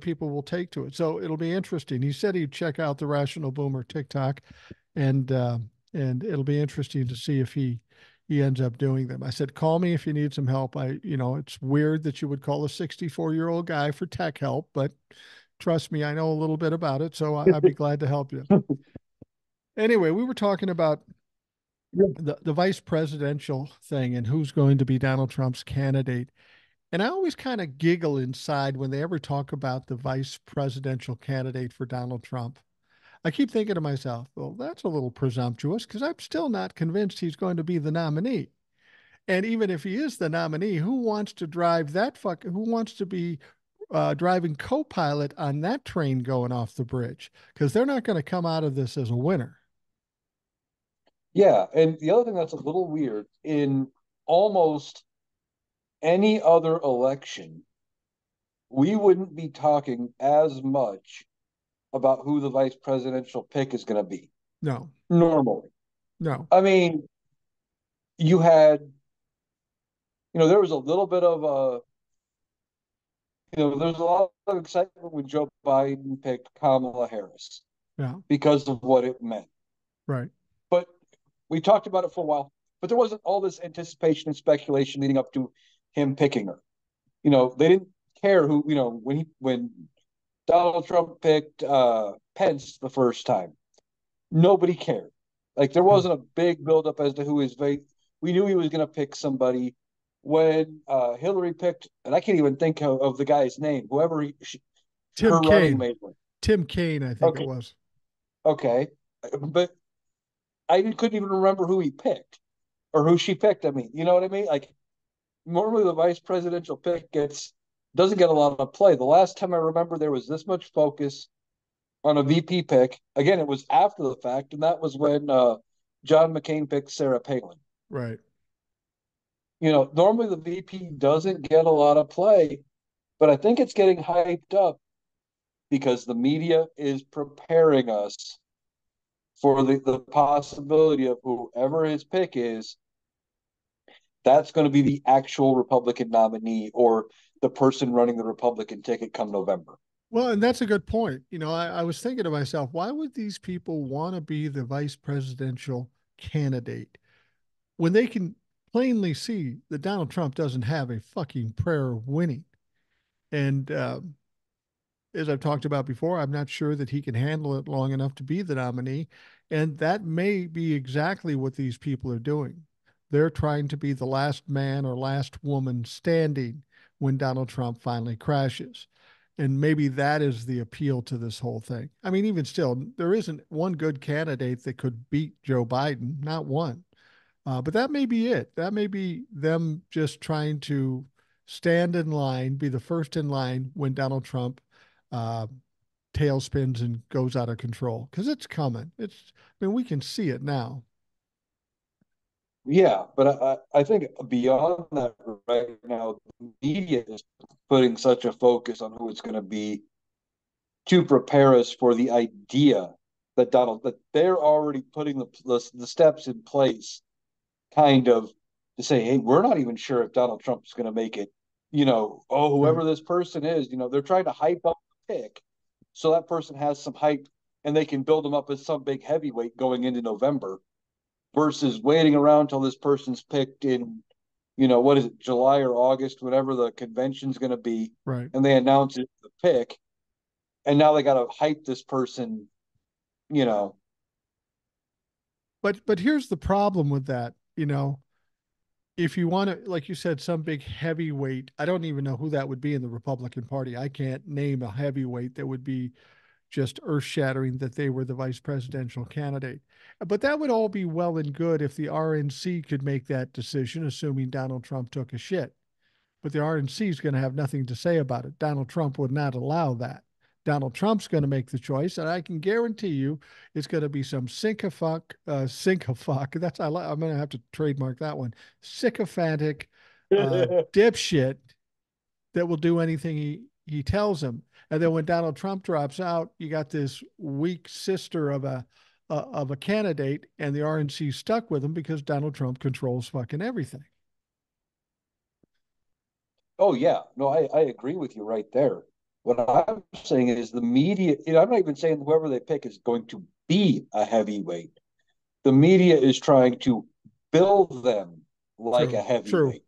people will take to it. So it'll be interesting." He said he'd check out the Rational Boomer TikTok and uh, and it'll be interesting to see if he ends up doing them. I said, "Call me if you need some help." It's weird that you would call a 64-year-old guy for tech help, but trust me, I know a little bit about it, so I'd be glad to help you. Anyway, we were talking about the vice presidential thing and who's going to be Donald Trump's candidate. And I always kind of giggle inside when they ever talk about the vice presidential candidate for Donald Trump. I keep thinking to myself, well, that's a little presumptuous because I'm still not convinced he's going to be the nominee. And even if he is the nominee, who wants to drive that who wants to be driving co-pilot on that train going off the bridge? Because they're not going to come out of this as a winner. Yeah, and the other thing that's a little weird in almost any other election, we wouldn't be talking as much about who the vice presidential pick is going to be No, normally. no, I mean, you had, there was a little bit of there's a lot of excitement when Joe Biden picked Kamala Harris yeah, because of what it meant. right. But we talked about it for a while, but there wasn't all this anticipation and speculation leading up to him picking her. They didn't care who, when Donald Trump picked Pence the first time, nobody cared. Like there No. wasn't a big buildup as to who his vote. We knew he was going to pick somebody. When Hillary picked, and I can't even think of the guy's name, whoever Tim her running Kaine. mate was. Tim Kaine, I think it Okay, was. okay, but I couldn't even remember who he picked or who she picked. I mean, you know what I mean? Like normally the vice presidential pick doesn't get a lot of play. The last time I remember there was this much focus on a VP pick. Again, it was after the fact, and that was when John McCain picked Sarah Palin. Right. Normally the VP doesn't get a lot of play, but I think it's getting hyped up because the media is preparing us for the possibility of whoever his pick is, that's going to be the actual Republican nominee or the person running the Republican ticket come November. Well, and that's a good point. I was thinking to myself, why would these people want to be the vice presidential candidate when they can plainly see that Donald Trump doesn't have a fucking prayer of winning? And as I've talked about before, I'm not sure that he can handle it long enough to be the nominee. And that may be exactly what these people are doing. They're trying to be the last man or last woman standing when Donald Trump finally crashes. And maybe that is the appeal to this whole thing. I mean, even still, there isn't one good candidate that could beat Joe Biden, not one. But that may be it. That may be them just trying to stand in line, be the first in line when Donald Trump uh, tail spins and goes out of control because it's coming. I mean, we can see it now. Yeah, but I think beyond that right now, the media is putting such a focus on who it's going to be to prepare us for the idea that they're already putting the steps in place kind of to say, hey, we're not even sure if Donald Trump is going to make it. Oh, Right. whoever this person is, they're trying to hype up the pick. so that person has some hype and they can build them up as some big heavyweight going into November versus waiting around till this person's picked in, what is it, July or August, whenever the convention's going to be, Right. and they announce it the pick, and now they got to hype this person, you know. But here's the problem with that. If you want to, like you said, some big heavyweight, I don't even know who that would be in the Republican Party. I can't name a heavyweight that would be just earth shattering that they were the vice presidential candidate. But that would all be well and good if the RNC could make that decision, assuming Donald Trump took a shit. But the RNC is going to have nothing to say about it. Donald Trump would not allow that. Donald Trump's going to make the choice, and I can guarantee you it's going to be some sycophantic. I'm going to have to trademark that one. Sycophantic dipshit that will do anything he tells him. And then when Donald Trump drops out, you got this weak sister of a candidate, and the RNC stuck with him because Donald Trump controls fucking everything. Oh yeah, no, I agree with you right there. What I'm saying is the media, I'm not even saying whoever they pick is going to be a heavyweight. The media is trying to build them like a True, true, heavyweight.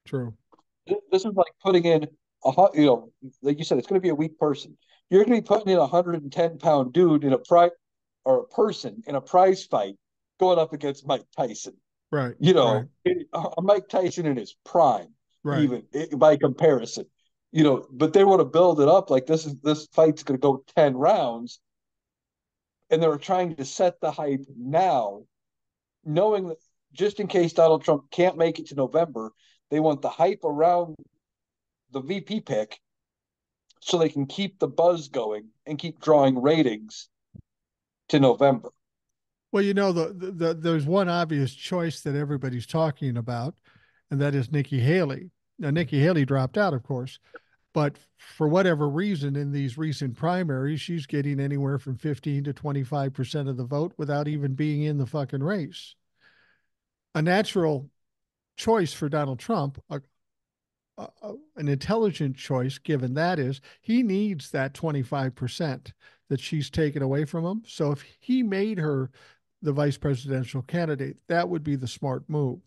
true. This is like putting in like you said, it's going to be a weak person. You're going to be putting in a 110-pound dude in a prize, or a person in a prize fight going up against Mike Tyson. Right, You right, know, Mike Tyson in his prime, right. even by comparison. But they want to build it up like this fight's going to go 10 rounds, and they're trying to set the hype now, knowing that just in case Donald Trump can't make it to November, they want the hype around the VP pick so they can keep the buzz going and keep drawing ratings to November. Well, there's one obvious choice that everybody's talking about, and that is Nikki Haley. Now, Nikki Haley dropped out, of course, but for whatever reason, in these recent primaries, she's getting anywhere from 15 to 25% of the vote without even being in the fucking race. A natural choice for Donald Trump, an intelligent choice given that is he needs that 25% that she's taken away from him. So if he made her the vice presidential candidate, that would be the smart move.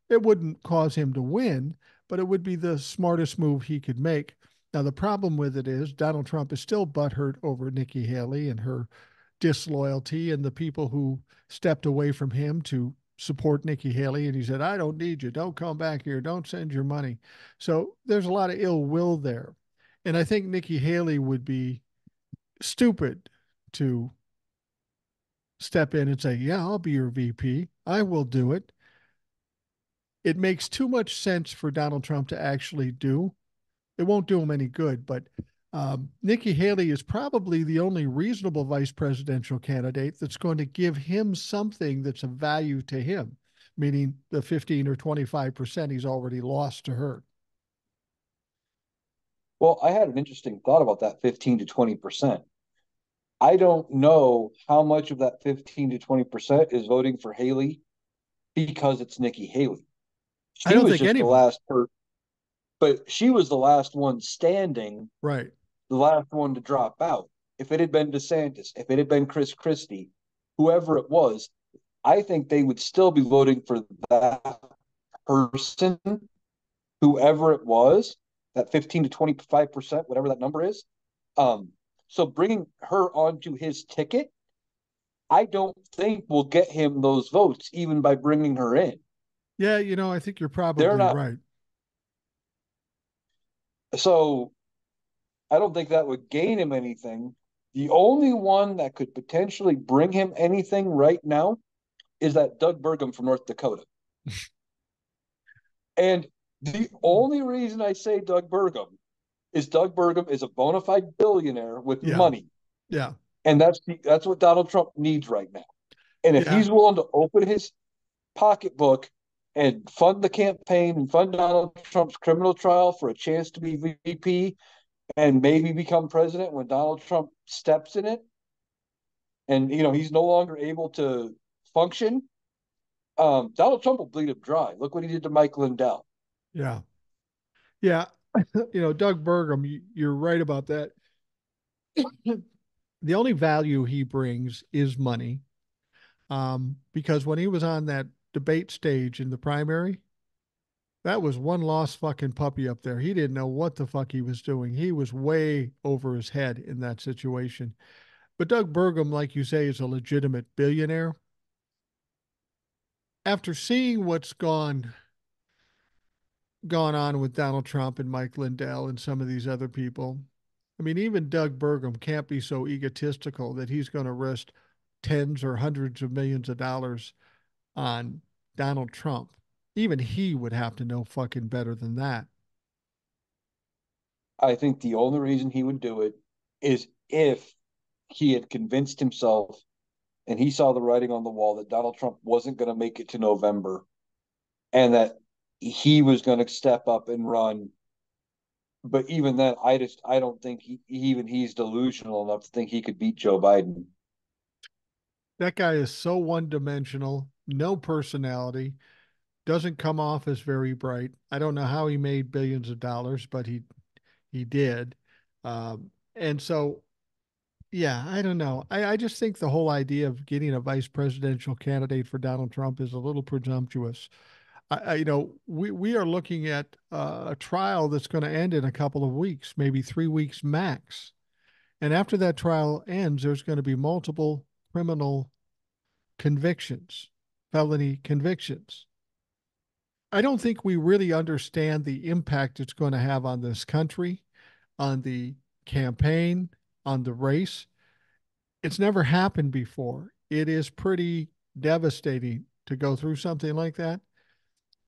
It wouldn't cause him to win, but it would be the smartest move he could make. Now, the problem with it is Donald Trump is still butthurt over Nikki Haley and her disloyalty and the people who stepped away from him to support Nikki Haley. And he said, I don't need you. Don't come back here. Don't send your money. So there's a lot of ill will there. And I think Nikki Haley would be stupid to step in and say, yeah, I'll be your VP. I will do it. It makes too much sense for Donald Trump to actually do. It won't do him any good, but Nikki Haley is probably the only reasonable vice presidential candidate that's going to give him something that's of value to him, meaning the 15 or 25% he's already lost to her. Well, I had an interesting thought about that 15 to 20%. I don't know how much of that 15 to 20% is voting for Haley because it's Nikki Haley. I She don't was think just any the of them. last person, but she was the last one standing, Right. the last one to drop out. If it had been DeSantis, if it had been Chris Christie, whoever it was, I think they would still be voting for that person, whoever it was, that 15 to 25%, whatever that number is. So bringing her onto his ticket, I don't think will get him those votes, even by bringing her in. Yeah, I think you're They're probably not. right. So I don't think that would gain him anything. The only one that could potentially bring him anything right now is that Doug Burgum from North Dakota. And the only reason I say Doug Burgum is a bona fide billionaire with Yeah. money. Yeah. And that's what Donald Trump needs right now. And if Yeah. he's willing to open his pocketbook and fund the campaign and fund Donald Trump's criminal trial for a chance to be VP and maybe become president when Donald Trump steps in it, and he's no longer able to function, Donald Trump will bleed him dry. Look what he did to Mike Lindell. Yeah. Yeah. Doug Burgum, you're right about that. The only value he brings is money. Because when he was on that debate stage in the primary, that was one lost fucking puppy up there. He didn't know what the fuck he was doing. He was way over his head in that situation. But Doug Burgum, like you say, is a legitimate billionaire. After seeing what's gone on with Donald Trump and Mike Lindell and some of these other people, I mean, even Doug Burgum can't be so egotistical that he's going to risk tens or hundreds of millions of dollars on Donald Trump. Even he would have to know fucking better than that. I think the only reason he would do it is if he had convinced himself and he saw the writing on the wall that Donald Trump wasn't going to make it to November and that he was going to step up and run. But even then, I don't think even he's delusional enough to think he could beat Joe Biden. That guy is so one dimensional, no personality, doesn't come off as very bright. I don't know how he made billions of dollars, but he did. And so, yeah, I don't know. I just think the whole idea of getting a vice presidential candidate for Donald Trump is a little presumptuous. We are looking at a trial that's going to end in a couple of weeks, maybe 3 weeks max. And after that trial ends, there's going to be multiple criminal convictions, felony convictions. I don't think we really understand the impact it's going to have on this country, on the campaign, on the race. It's never happened before. It is pretty devastating to go through something like that.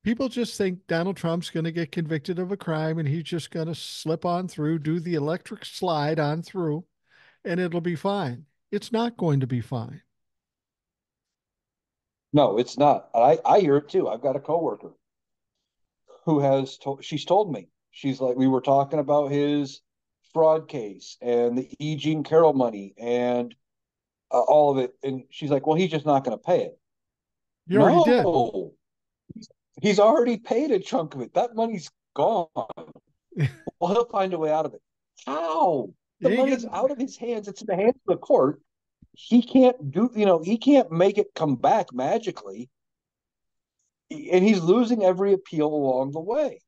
People just think Donald Trump's going to get convicted of a crime and he's just going to slip on through, do the electric slide on through, and it'll be fine. It's not going to be fine. No, it's not. I hear it too. I've got a coworker who she's told me, she's like, we were talking about his fraud case and the E. Jean Carroll money and all of it. And she's like, well, he's just not going to pay it. He already did. No, he's already paid a chunk of it. That money's gone. Well, he'll find a way out of it. How? He The ain't money's getting. out of his hands. It's in the hands of the court. He can't he can't make it come back magically. And he's losing every appeal along the way.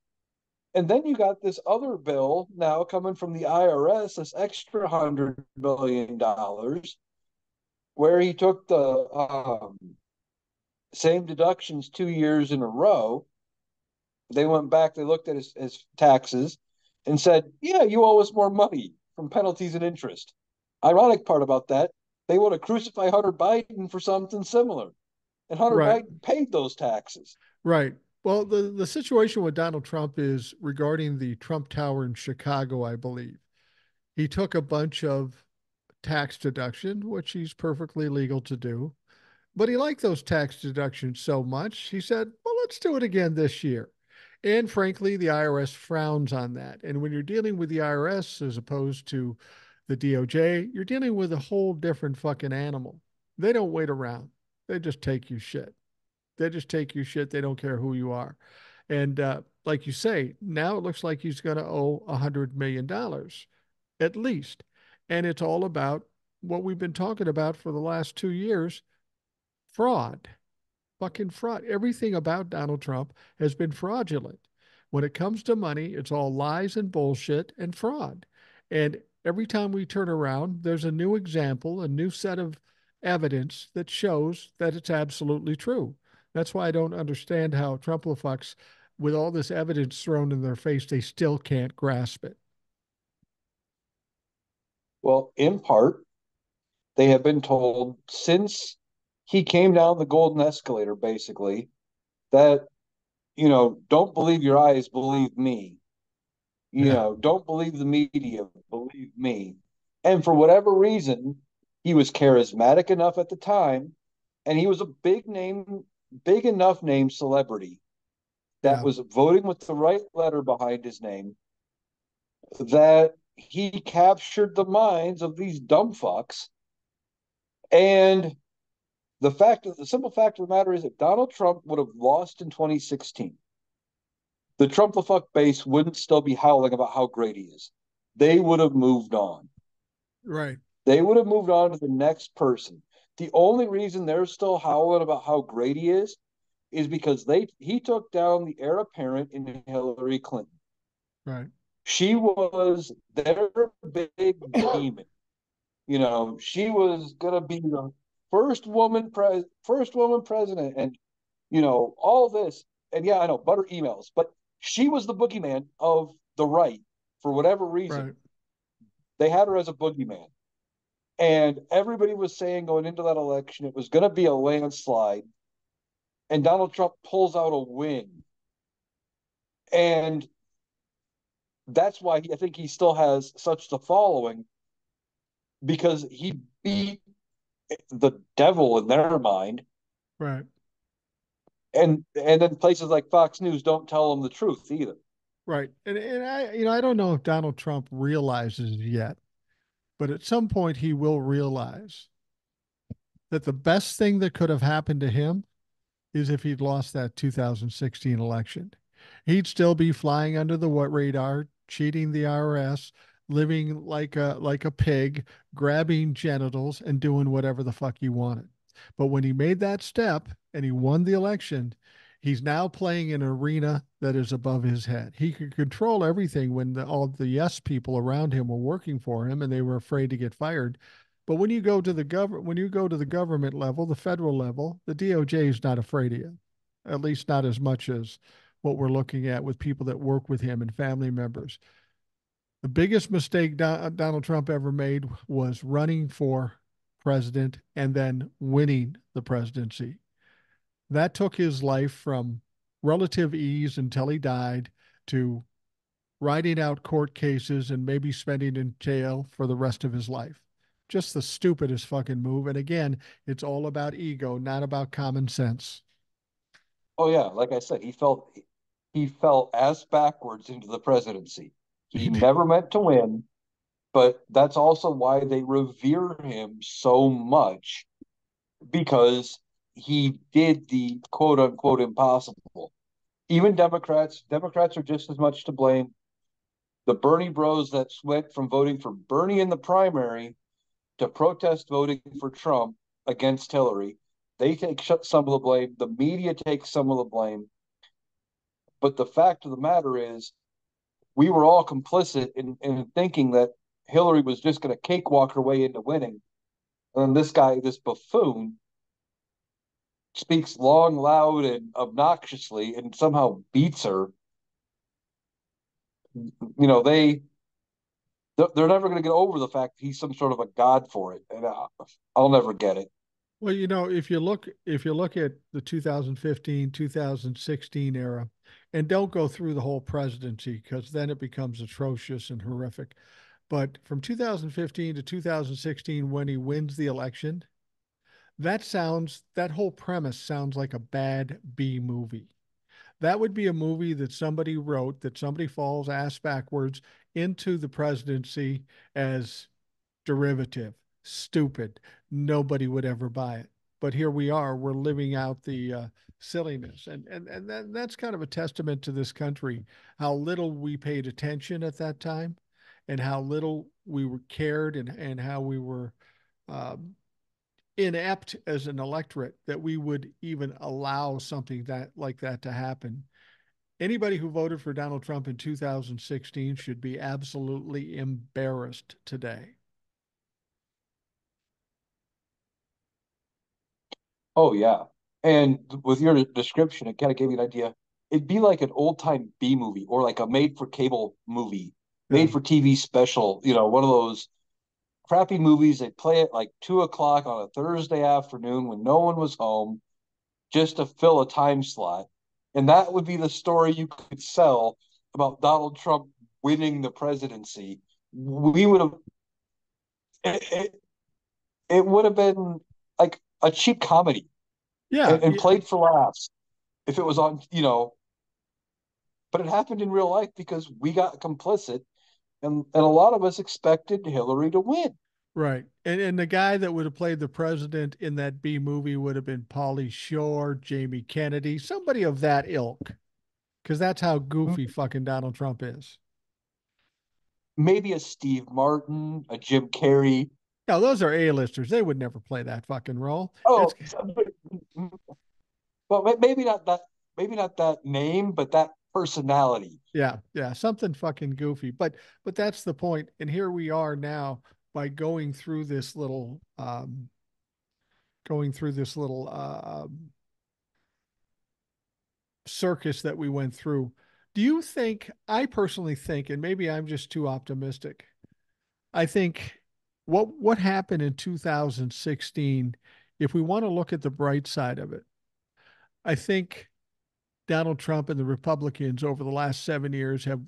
And then you got this other bill now coming from the IRS, this extra $100 million, where he took the same deductions 2 years in a row. They went back, they looked at his taxes and said, yeah, you owe us more money from penalties and interest. Ironic part about that, they want to crucify Hunter Biden for something similar. And Hunter Right, Biden paid those taxes. right. Well, the situation with Donald Trump is regarding the Trump Tower in Chicago, I believe. He took a bunch of tax deduction, which he's perfectly legal to do. But he liked those tax deductions so much, he said, well, let's do it again this year. And frankly, the IRS frowns on that. And when you're dealing with the IRS as opposed to the DOJ, you're dealing with a whole different fucking animal. They don't wait around. They just take you shit. They just take you shit. They don't care who you are. And like you say, now it looks like he's going to owe $100 million at least. And it's all about what we've been talking about for the last 2 years, fraud, fucking fraud. Everything about Donald Trump has been fraudulent. When it comes to money, it's all lies and bullshit and fraud. And every time we turn around, there's a new example, a new set of evidence that shows that it's absolutely true. That's why I don't understand how Trump-a-fucks, with all this evidence thrown in their face, they still can't grasp it. Well, in part, they have been told since he came down the golden escalator, basically, that, don't believe your eyes, believe me. Yeah. Don't believe the media, believe me. And for whatever reason, he was charismatic enough at the time, and he was a big enough name celebrity that Yeah. was voting with the right letter behind his name, that he captured the minds of these dumb fucks. And the simple fact of the matter is that Donald Trump would have lost in 2016. The Trump the fuck base wouldn't still be howling about how great he is. They would have moved on. Right. They would have moved on to the next person. The only reason they're still howling about how great he is because he took down the heir apparent in Hillary Clinton. Right. She was their big demon. She was gonna be the first woman president, and all this. And yeah, I know butter emails, but she was the boogeyman of the right for whatever reason. Right. They had her as a boogeyman, and everybody was saying going into that election it was going to be a landslide, and Donald Trump pulls out a win, and that's why I think he still has such the following because he beat the devil in their mind. Right. And then places like Fox News don't tell them the truth either. Right. And I don't know if Donald Trump realizes yet, but at some point he will realize that the best thing that could have happened to him is if he'd lost that 2016 election. He'd still be flying under the radar, cheating the IRS, living like a pig, grabbing genitals and doing whatever the fuck he wanted. But when he made that step and he won the election, he's now playing in an arena that is above his head. He could control everything when all the yes people around him were working for him and they were afraid to get fired. But when you go to the government level, the federal level, the DOJ is not afraid of you, at least not as much as what we're looking at with people that work with him and family members. The biggest mistake Donald Trump ever made was running for president and then winning the presidency. That took his life from relative ease until he died to riding out court cases and maybe spending in jail for the rest of his life. Just the stupidest fucking move. And again, it's all about ego, not about common sense. Oh yeah, like I said, he fell ass backwards into the presidency. He never meant to win, but that's also why they revere him so much because he did the quote unquote impossible. Even Democrats are just as much to blame. The Bernie bros that went from voting for Bernie in the primary to protest voting for Trump against Hillary, they take some of the blame. The media takes some of the blame. But the fact of the matter is, we were all complicit in thinking that Hillary was just going to cakewalk her way into winning. And this guy, this buffoon, speaks long, loud, and obnoxiously and somehow beats her. You know, they're never going to get over the fact he's some sort of a god for it, and I'll never get it. Well, if you look at the 2015, 2016 era, and don't go through the whole presidency because then it becomes atrocious and horrific. But from 2015 to 2016, when he wins the election, that whole premise sounds like a bad B movie. That would be a movie that somebody wrote, that somebody falls ass backwards into the presidency as derivative, stupid. Nobody would ever buy it. But here we are, we're living out the silliness. That's kind of a testament to this country, how little we paid attention at that time and how little we were cared and how we were um, inept as an electorate that we would even allow something that like that to happen. Anybody who voted for Donald Trump in 2016 should be absolutely embarrassed today. Oh yeah, and with your description, it kind of gave me an idea. It'd be like an old time B movie or like a made for cable movie, Yeah. made for TV special. One of those crappy movies they play at like 2 o'clock on a Thursday afternoon when no one was home, just to fill a time slot. And that would be the story you could sell about Donald Trump winning the presidency. We would have it, it would have been like a cheap comedy Yeah. and played for laughs if it was on. But it happened in real life because we got complicit and a lot of us expected Hillary to win. Right. And the guy that would have played the president in that B movie would have been Pauly Shore, Jamie Kennedy, somebody of that ilk. Because that's how goofy fucking Donald Trump is. maybe a Steve Martin, a Jim Carrey. No, those are A-listers. They would never play that fucking role. It's Oh, but maybe not that. Maybe not that name, but that personality. yeah, yeah, something fucking goofy. But that's the point. And here we are now by going through this little circus that we went through. Do you think, I personally think, and maybe I'm just too optimistic, I think what happened in 2016, if we want to look at the bright side of it, I think Donald Trump and the Republicans over the last 7 years have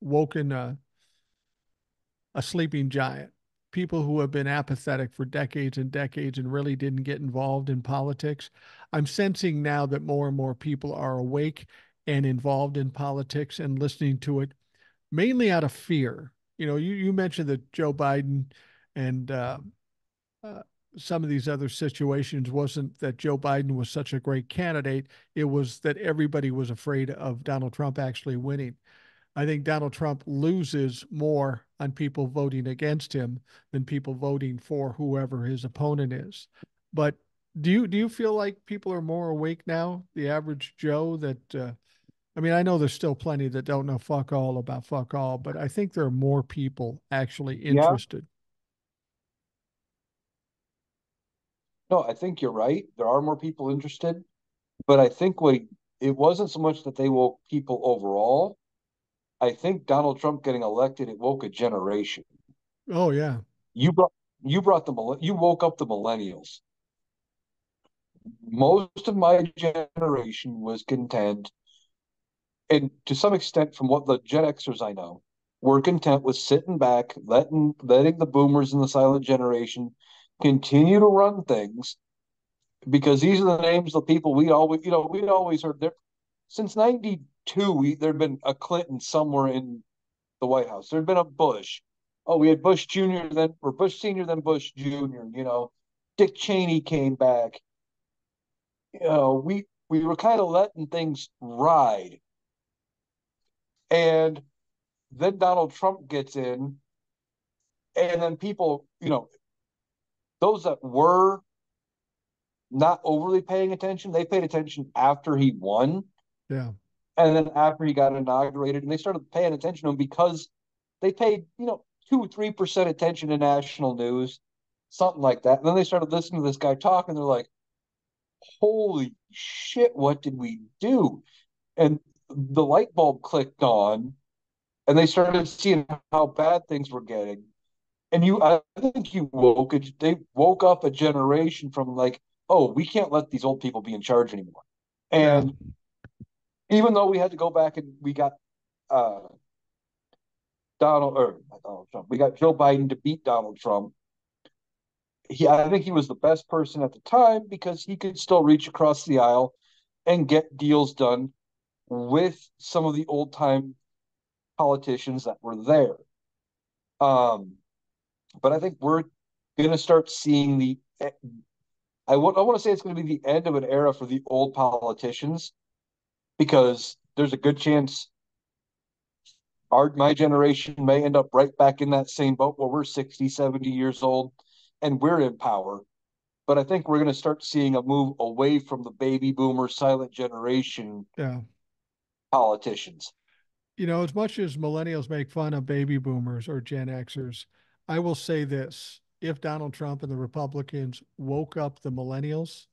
woken a sleeping giant. People who have been apathetic for decades and decades and really didn't get involved in politics. I'm sensing now that more and more people are awake and involved in politics and listening to it mainly out of fear. You mentioned that Joe Biden and uh, some of these other situations wasn't that Joe Biden was such a great candidate. It was that everybody was afraid of Donald Trump actually winning. I think Donald Trump loses more on people voting against him than people voting for whoever his opponent is. But do you feel like people are more awake now, the average Joe, that I mean, I know there's still plenty that don't know fuck all about fuck all, but I think there are more people actually Yeah. interested. No, I think you're right. There are more people interested, but I think it wasn't so much that they woke people overall. I think Donald Trump getting elected, it woke a generation. Oh yeah. You brought you brought you woke up the millennials. Most of my generation was content, and to some extent, from what the Gen Xers I know, were content with sitting back, letting the boomers and the silent generation continue to run things because these are the names of the people we'd always heard there since '92. There'd been a Clinton somewhere in the White House. There'd been a Bush. Oh, we had Bush Jr. then, or Bush Sr. then Bush Jr. Dick Cheney came back. We were kind of letting things ride, and then Donald Trump gets in, and then people, those that were not overly paying attention, they paid attention after he won, Yeah. and then after he got inaugurated, and they started paying attention to him because they paid, 2 or 3% attention to national news, something like that. And then they started listening to this guy talk, and they're like, "Holy shit, what did we do?" And the light bulb clicked on, and they started seeing how bad things were getting. And I think they woke up a generation from like, oh, we can't let these old people be in charge anymore. Yeah. And even though we had to go back and we got uh, not Donald Trump, we got Joe Biden to beat Donald Trump. I think he was the best person at the time because he could still reach across the aisle and get deals done with some of the old time politicians that were there. Um, but I think we're going to start seeing I want to say it's going to be the end of an era for the old politicians because there's a good chance my generation may end up right back in that same boat where we're 60, 70 years old and we're in power. But I think we're going to start seeing a move away from the baby boomer silent generation Yeah. politicians. As much as millennials make fun of baby boomers or Gen Xers, I will say this. If Donald Trump and the Republicans woke up the millennials,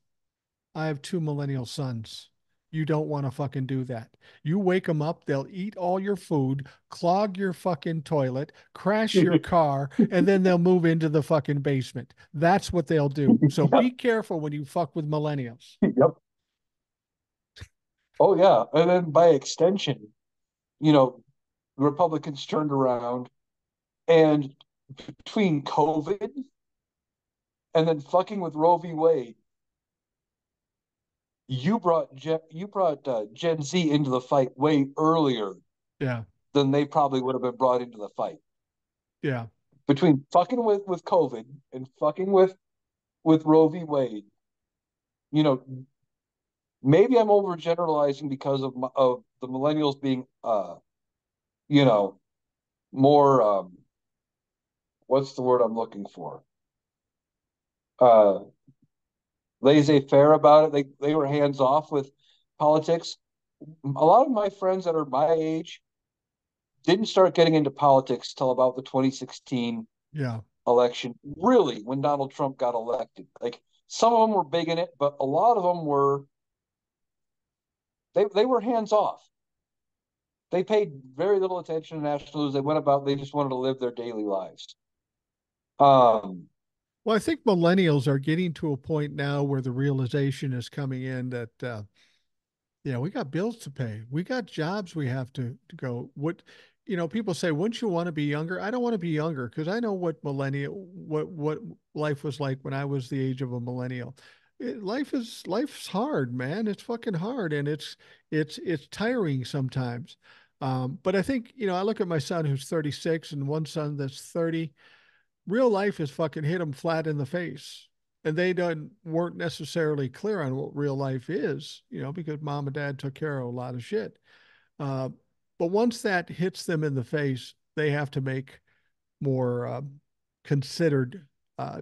I have two millennial sons. You don't want to fucking do that. You wake them up, they'll eat all your food, clog your fucking toilet, crash your car, and then they'll move into the fucking basement. That's what they'll do. So Yep. be careful when you fuck with millennials. Yep. Oh yeah. And then by extension, you know, Republicans turned around and between COVID and then fucking with Roe v. Wade, you brought Gen Z into the fight way earlier Yeah. than they probably would have been brought into the fight. Yeah. Between fucking with COVID and fucking with Roe v. Wade, you know, maybe I'm overgeneralizing because of the millennials being, you know, more what's the word I'm looking for? Uh, Laissez-faire about it. They were hands off with politics. A lot of my friends that are my age didn't start getting into politics till about the 2016 Yeah. election, really, when Donald Trump got elected. Like some of them were big in it, but a lot of them were they were hands off. They paid very little attention to national news. They went about they just wanted to live their daily lives. Um, Well, I think millennials are getting to a point now where the realization is coming in that yeah, we got bills to pay. We got jobs we have to go. What, people say, wouldn't you want to be younger? I don't want to be younger because I know what life was like when I was the age of a millennial. Life's hard, man. It's fucking hard, and it's tiring sometimes. But I think, I look at my son who's 36 and one son that's 30. Real life has fucking hit them flat in the face, and they don't weren't necessarily clear on what real life is, because mom and dad took care of a lot of shit. uh, but once that hits them in the face, they have to make more considered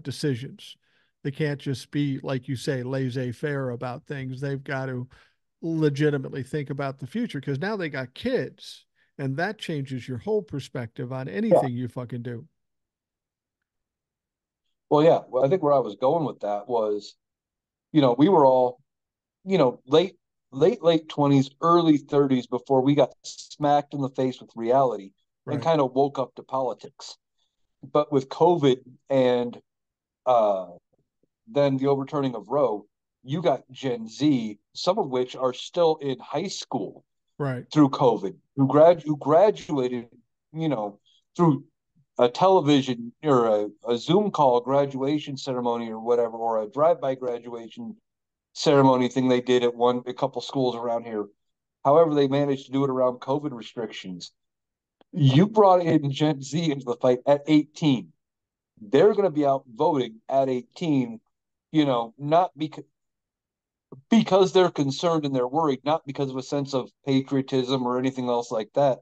decisions. They can't just be, like you say, laissez-faire about things. They've got to legitimately think about the future, because now they got kids, and that changes your whole perspective on yeah. anything you fucking do. Well, yeah. Well, I think where I was going with that was, we were all, late 20s, early 30s before we got smacked in the face with reality and Right. kind of woke up to politics. But with COVID and uh, then the overturning of Roe, you got Gen Z, some of which are still in high school Right. through COVID, who graduated, you know, through a television or a Zoom call graduation ceremony or whatever, or a drive-by graduation ceremony thing they did at a couple schools around here. However, they managed to do it around COVID restrictions. You brought in Gen Z into the fight at 18. They're going to be out voting at 18, not because they're concerned and they're worried, not because of a sense of patriotism or anything else like that.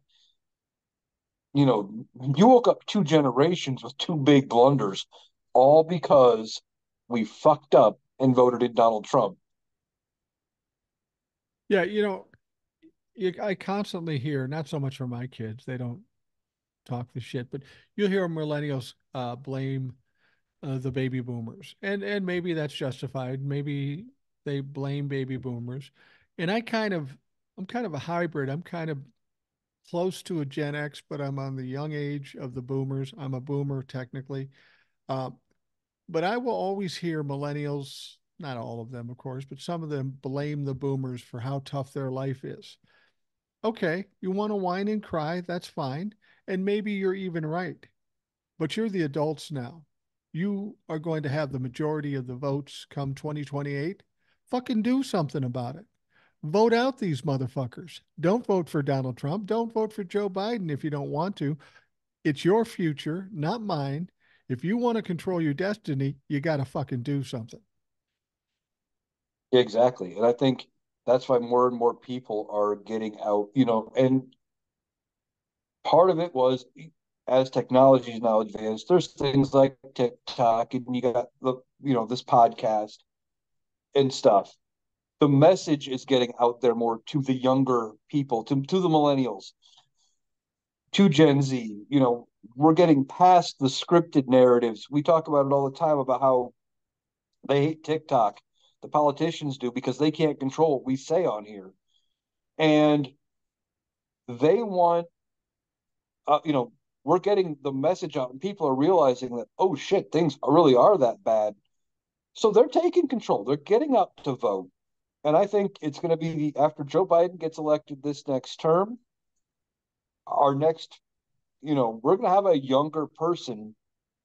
You woke up two generations with two big blunders, all because we fucked up and voted in Donald Trump. Yeah, I constantly hear, not so much from my kids, they don't talk the shit, but you'll hear millennials blame the baby boomers, and maybe that's justified. Maybe they blame baby boomers, and I'm kind of a hybrid. I'm kind of close to a Gen X, but I'm on the young age of the boomers. I'm a boomer technically, uh, but I will always hear millennials. Not all of them, of course, but some of them blame the boomers for how tough their life is. Okay, you want to whine and cry, that's fine. And maybe you're even right, but you're the adults now. You are going to have the majority of the votes come 2028. Fucking do something about it. Vote out these motherfuckers. Don't vote for Donald Trump. Don't vote for Joe Biden if you don't want to. It's your future, not mine. If you want to control your destiny, you got to fucking do something. Exactly. And I think that's why more and more people are getting out, and part of it was as technology is now advanced, there's things like TikTok and you got this podcast and stuff. The message is getting out there more to the younger people, to the millennials, to Gen Z. We're getting past the scripted narratives. We talk about it all the time about how they hate TikTok. The politicians do because they can't control what we say on here. And they want, we're getting the message out and people are realizing that, oh shit, things really are that bad. So they're taking control. They're getting up to vote. And I think it's going to be after Joe Biden gets elected this next term, our next, we're going to have a younger person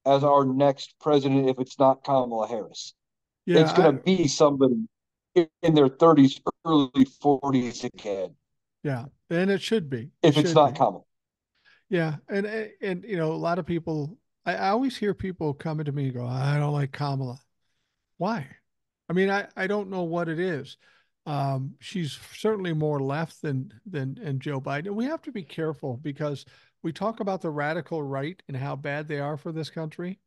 as our next president if it's not Kamala Harris. Yeah, It's going to be somebody in their 30s, early 40s again, yeah, and it should be. It if it's should not be. Kamala. Yeah, and a lot of people. I always hear people coming to me and go, "I don't like Kamala." Why? I mean, I don't know what it is. She's certainly more left than and Joe Biden. And we have to be careful because we talk about the radical right and how bad they are for this country.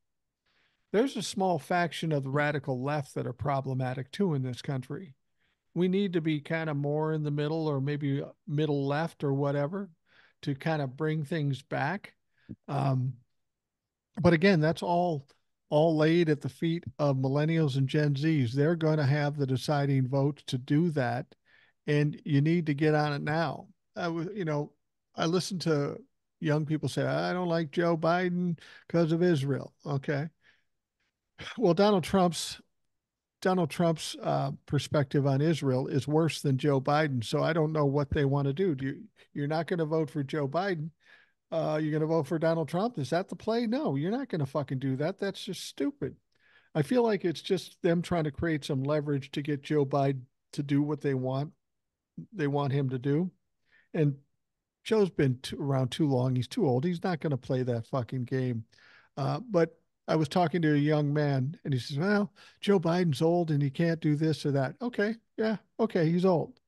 There's a small faction of the radical left that are problematic too in this country. We need to be kind of more in the middle or maybe middle left or whatever to kind of bring things back. Um, but again, that's all laid at the feet of millennials and Gen Zs. They're going to have the deciding votes to do that, and you need to get on it now. I listen to young people say, "I don't like Joe Biden because of Israel." Okay, well, Donald Trump's perspective on Israel is worse than Joe Biden. So I don't know what they want to do. You're not going to vote for Joe Biden. You're going to vote for Donald Trump. Is that the play? No, you're not going to fucking do that. That's just stupid. I feel like it's just them trying to create some leverage to get Joe Biden to do what they want him to do. And Joe's been around too long. He's too old. He's not going to play that fucking game. But I was talking to a young man, and he says, "Well, Joe Biden's old, and he can't do this or that." Okay, yeah, okay, he's old.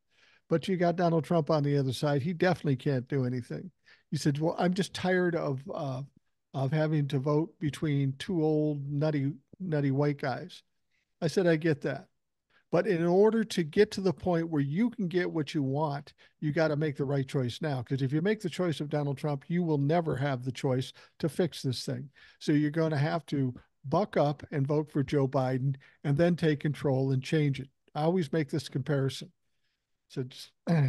But you got Donald Trump on the other side. He definitely can't do anything. He said, "Well, I'm just tired of having to vote between two old nutty white guys." I said, "I get that. But in order to get to the point where you can get what you want, you got to make the right choice now. Because if you make the choice of Donald Trump, you will never have the choice to fix this thing. So you're going to have to buck up and vote for Joe Biden and then take control and change it." I always make this comparison. So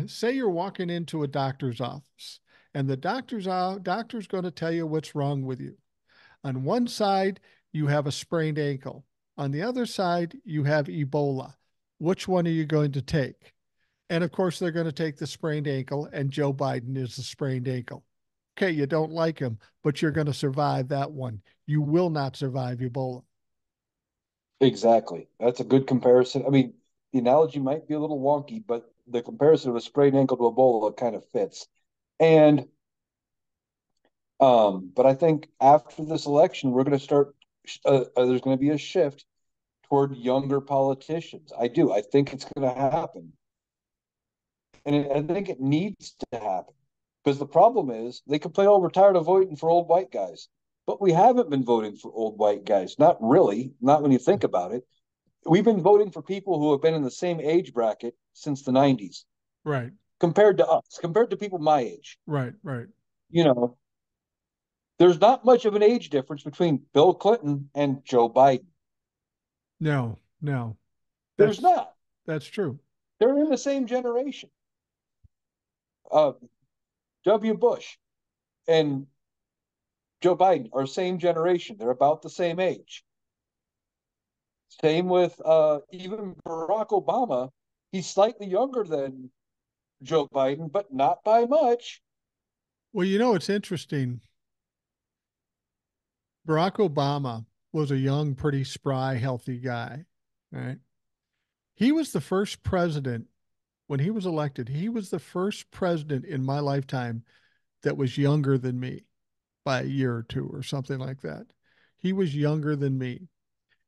say you're walking into a doctor's office and the doctor's going to tell you what's wrong with you. On one side, you have a sprained ankle. On the other side, you have Ebola. Which one are you going to take? And of course, they're going to take the sprained ankle, and Joe Biden is the sprained ankle. Okay, you don't like him, but you're going to survive that one. You will not survive Ebola. Exactly. That's a good comparison. I mean, the analogy might be a little wonky, but the comparison of a sprained ankle to Ebola kind of fits. And but I think after this election, we're going to start. There's going to be a shift toward younger politicians. I do. I think it's going to happen, and I think it needs to happen because the problem is they complain, "Oh, we're tired of voting for old white guys," but we haven't been voting for old white guys. Not really. Not when you think about it. We've been voting for people who have been in the same age bracket since the 90s Right, compared to us, compared to people my age. right, right. You know, there's not much of an age difference between Bill Clinton and Joe Biden. No, no, There's that's not. that's true. They're in the same generation. Uh, W. Bush and Joe Biden are same generation. They're about the same age. Same with even Barack Obama. He's slightly younger than Joe Biden, but not by much. Well, it's interesting. Barack Obama was a young, pretty spry, healthy guy, right? He was the first president when he was elected. He was the first president in my lifetime that was younger than me by a year or two or something like that. He was younger than me.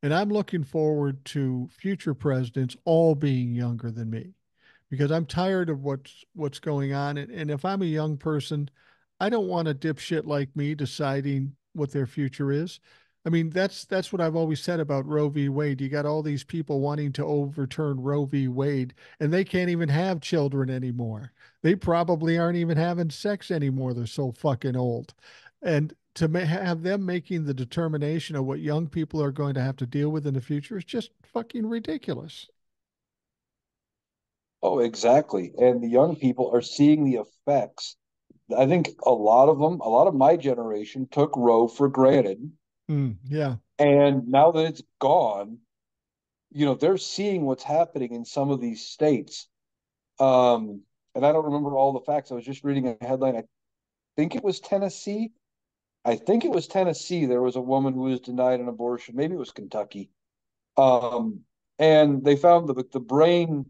And I'm looking forward to future presidents all being younger than me because I'm tired of what's going on. And if I'm a young person, I don't want a dipshit like me deciding what their future is. I mean, that's what I've always said about Roe v. Wade. You got all these people wanting to overturn Roe v. Wade, and they can't even have children anymore. They probably aren't even having sex anymore. They're so fucking old. And to have them making the determination of what young people are going to have to deal with in the future is just fucking ridiculous. Oh, exactly. And the young people are seeing the effects. I think a lot of them, a lot of my generation took Roe for granted. Yeah. And now that it's gone, they're seeing what's happening in some of these states. And I don't remember all the facts. I was just reading a headline. I think it was Tennessee. I think it was Tennessee. There was a woman who was denied an abortion. Maybe it was Kentucky. Um, and they found that the brain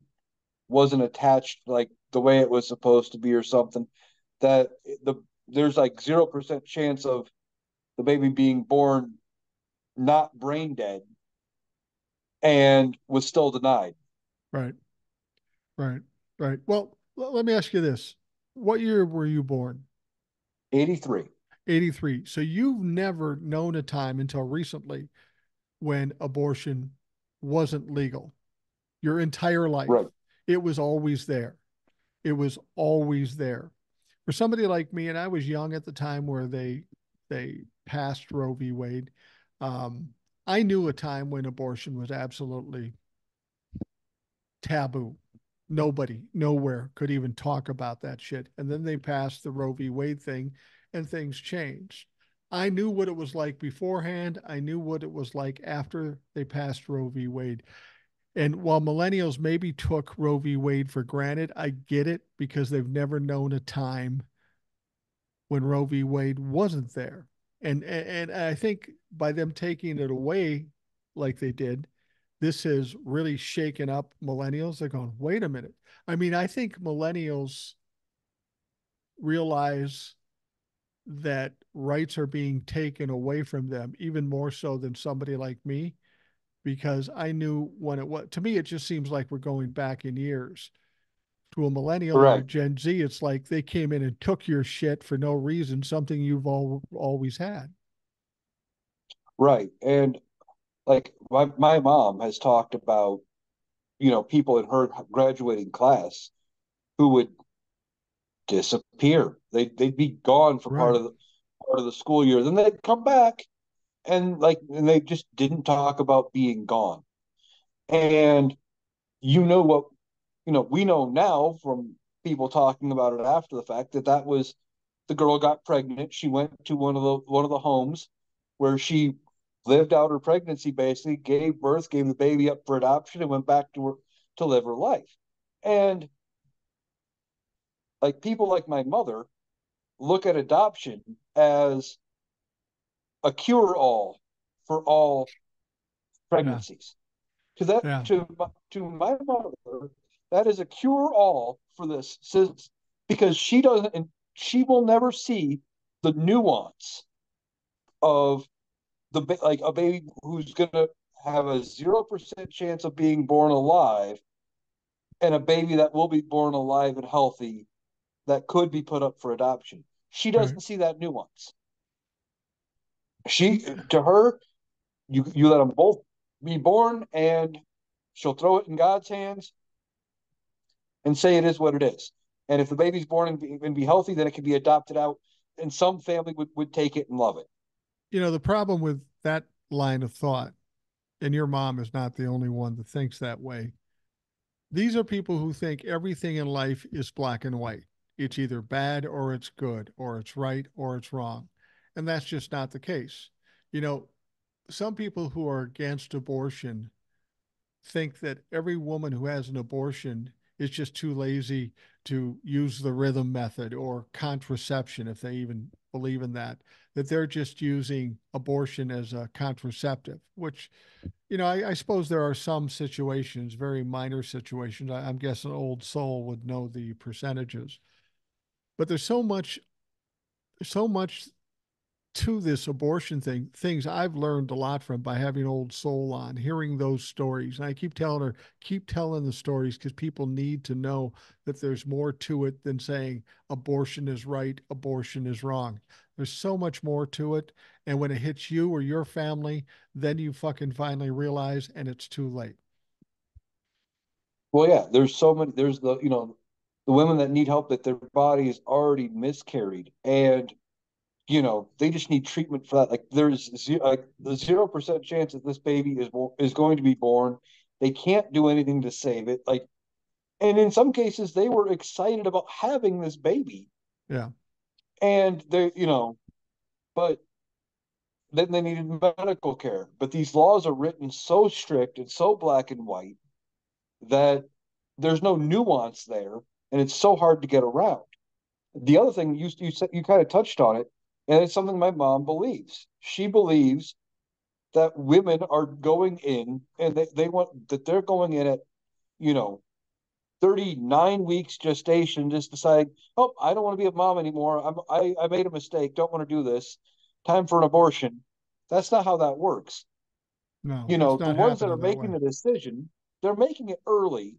wasn't attached like the way it was supposed to be or something. That there's like 0% chance of the baby being born not brain dead and was still denied. Right. Right. Right. Well, let me ask you this. What year were you born? 83. 83. So you've never known a time until recently when abortion wasn't legal. Your entire life, Right. it was always there. It was always there. For somebody like me, and I was young at the time where they passed Roe v. Wade. Um, I knew a time when abortion was absolutely taboo. Nobody, nowhere could even talk about that shit. And then they passed the Roe v. Wade thing, and things changed. I knew what it was like beforehand. I knew what it was like after they passed Roe v. Wade. And while millennials maybe took Roe v. Wade for granted, I get it because they've never known a time when Roe v. Wade wasn't there. And I think by them taking it away like they did, this has really shaken up millennials. They're going, wait a minute. I mean, I think millennials realize that rights are being taken away from them even more so than somebody like me, because I knew when it was. To me, it just seems like we're going back in years. To a millennial or a Correct. Gen Z, it's like they came in and took your shit for no reason, something you've always had. Right. And like my mom has talked about, people in her graduating class who would disappear. They'd be gone for Right. part of the school year. Then they'd come back and they just didn't talk about being gone. And you know what, we know now from people talking about it after the fact that that was the girl got pregnant. She went to one of the homes where she lived out her pregnancy, basically gave birth, gave the baby up for adoption, and went back to live her life. And like people like my mother look at adoption as a cure all for all Yeah. pregnancies. To that Yeah. to my mother, that is a cure all for this, because she doesn't, and she will never see the nuance of like a baby who's gonna have a 0% chance of being born alive, and a baby that will be born alive and healthy that could be put up for adoption. She Right. doesn't see that nuance. She To her, you let them both be born, and she'll throw it in God's hands and say it is what it is. And if the baby's born and be healthy, then it can be adopted out, and some family would take it and love it. The problem with that line of thought, and your mom is not the only one that thinks that way. These are people who think everything in life is black and white. It's either bad or it's good, or it's right or it's wrong. And that's just not the case. You know, some people who are against abortion think that every woman who has an abortion is just too lazy to use the rhythm method or contraception, if they even believe in that, that they're just using abortion as a contraceptive, which, I suppose there are some situations, very minor situations. I'm guessing Old Soul would know the percentages, but there's so much to this abortion thing, things I've learned a lot from by having Old Soul on, hearing those stories. And I keep telling her, keep telling the stories because people need to know that there's more to it than saying abortion is right, abortion is wrong. There's so much more to it. And when it hits you or your family, then you fucking finally realize and it's too late. Well, yeah, there's so many. There's the women that need help that their body is already miscarried, and they just need treatment for that. Like there's like the 0% chance that this baby is going to be born. They can't do anything to save it. Like, and in some cases, they were excited about having this baby, Yeah. and but then they needed medical care. But these laws are written so strict and so black and white that there's no nuance there, and it's so hard to get around. The other thing you said, you kind of touched on it, and it's something my mom believes. She believes that women are going in, and they want that they're going in at you know 39 weeks gestation, just deciding, oh, I don't want to be a mom anymore. I made a mistake. Don't want to do this. Time for an abortion. That's not how that works. No, that's The not ones that are happening that making way. the decision, they're making it early,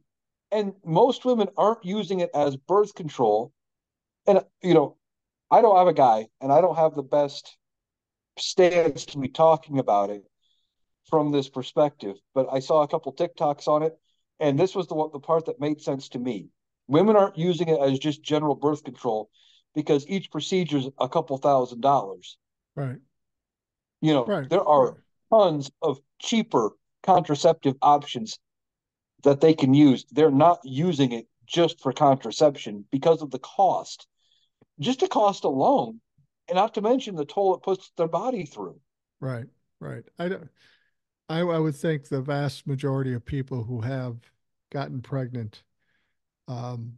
and most women aren't using it as birth control. And I don't have a guy, and I don't have the best stance to be talking about it from this perspective, but I saw a couple TikToks on it, and this was the part that made sense to me. Women aren't using it as just general birth control because each procedure is a couple $1,000s. Right. Right. There Right. are tons of cheaper contraceptive options that they can use. They're not using it just for contraception because of the cost, just the cost alone, and not to mention the toll it puts their body through. Right. Right. I don't. I would think the vast majority of people who have gotten pregnant um,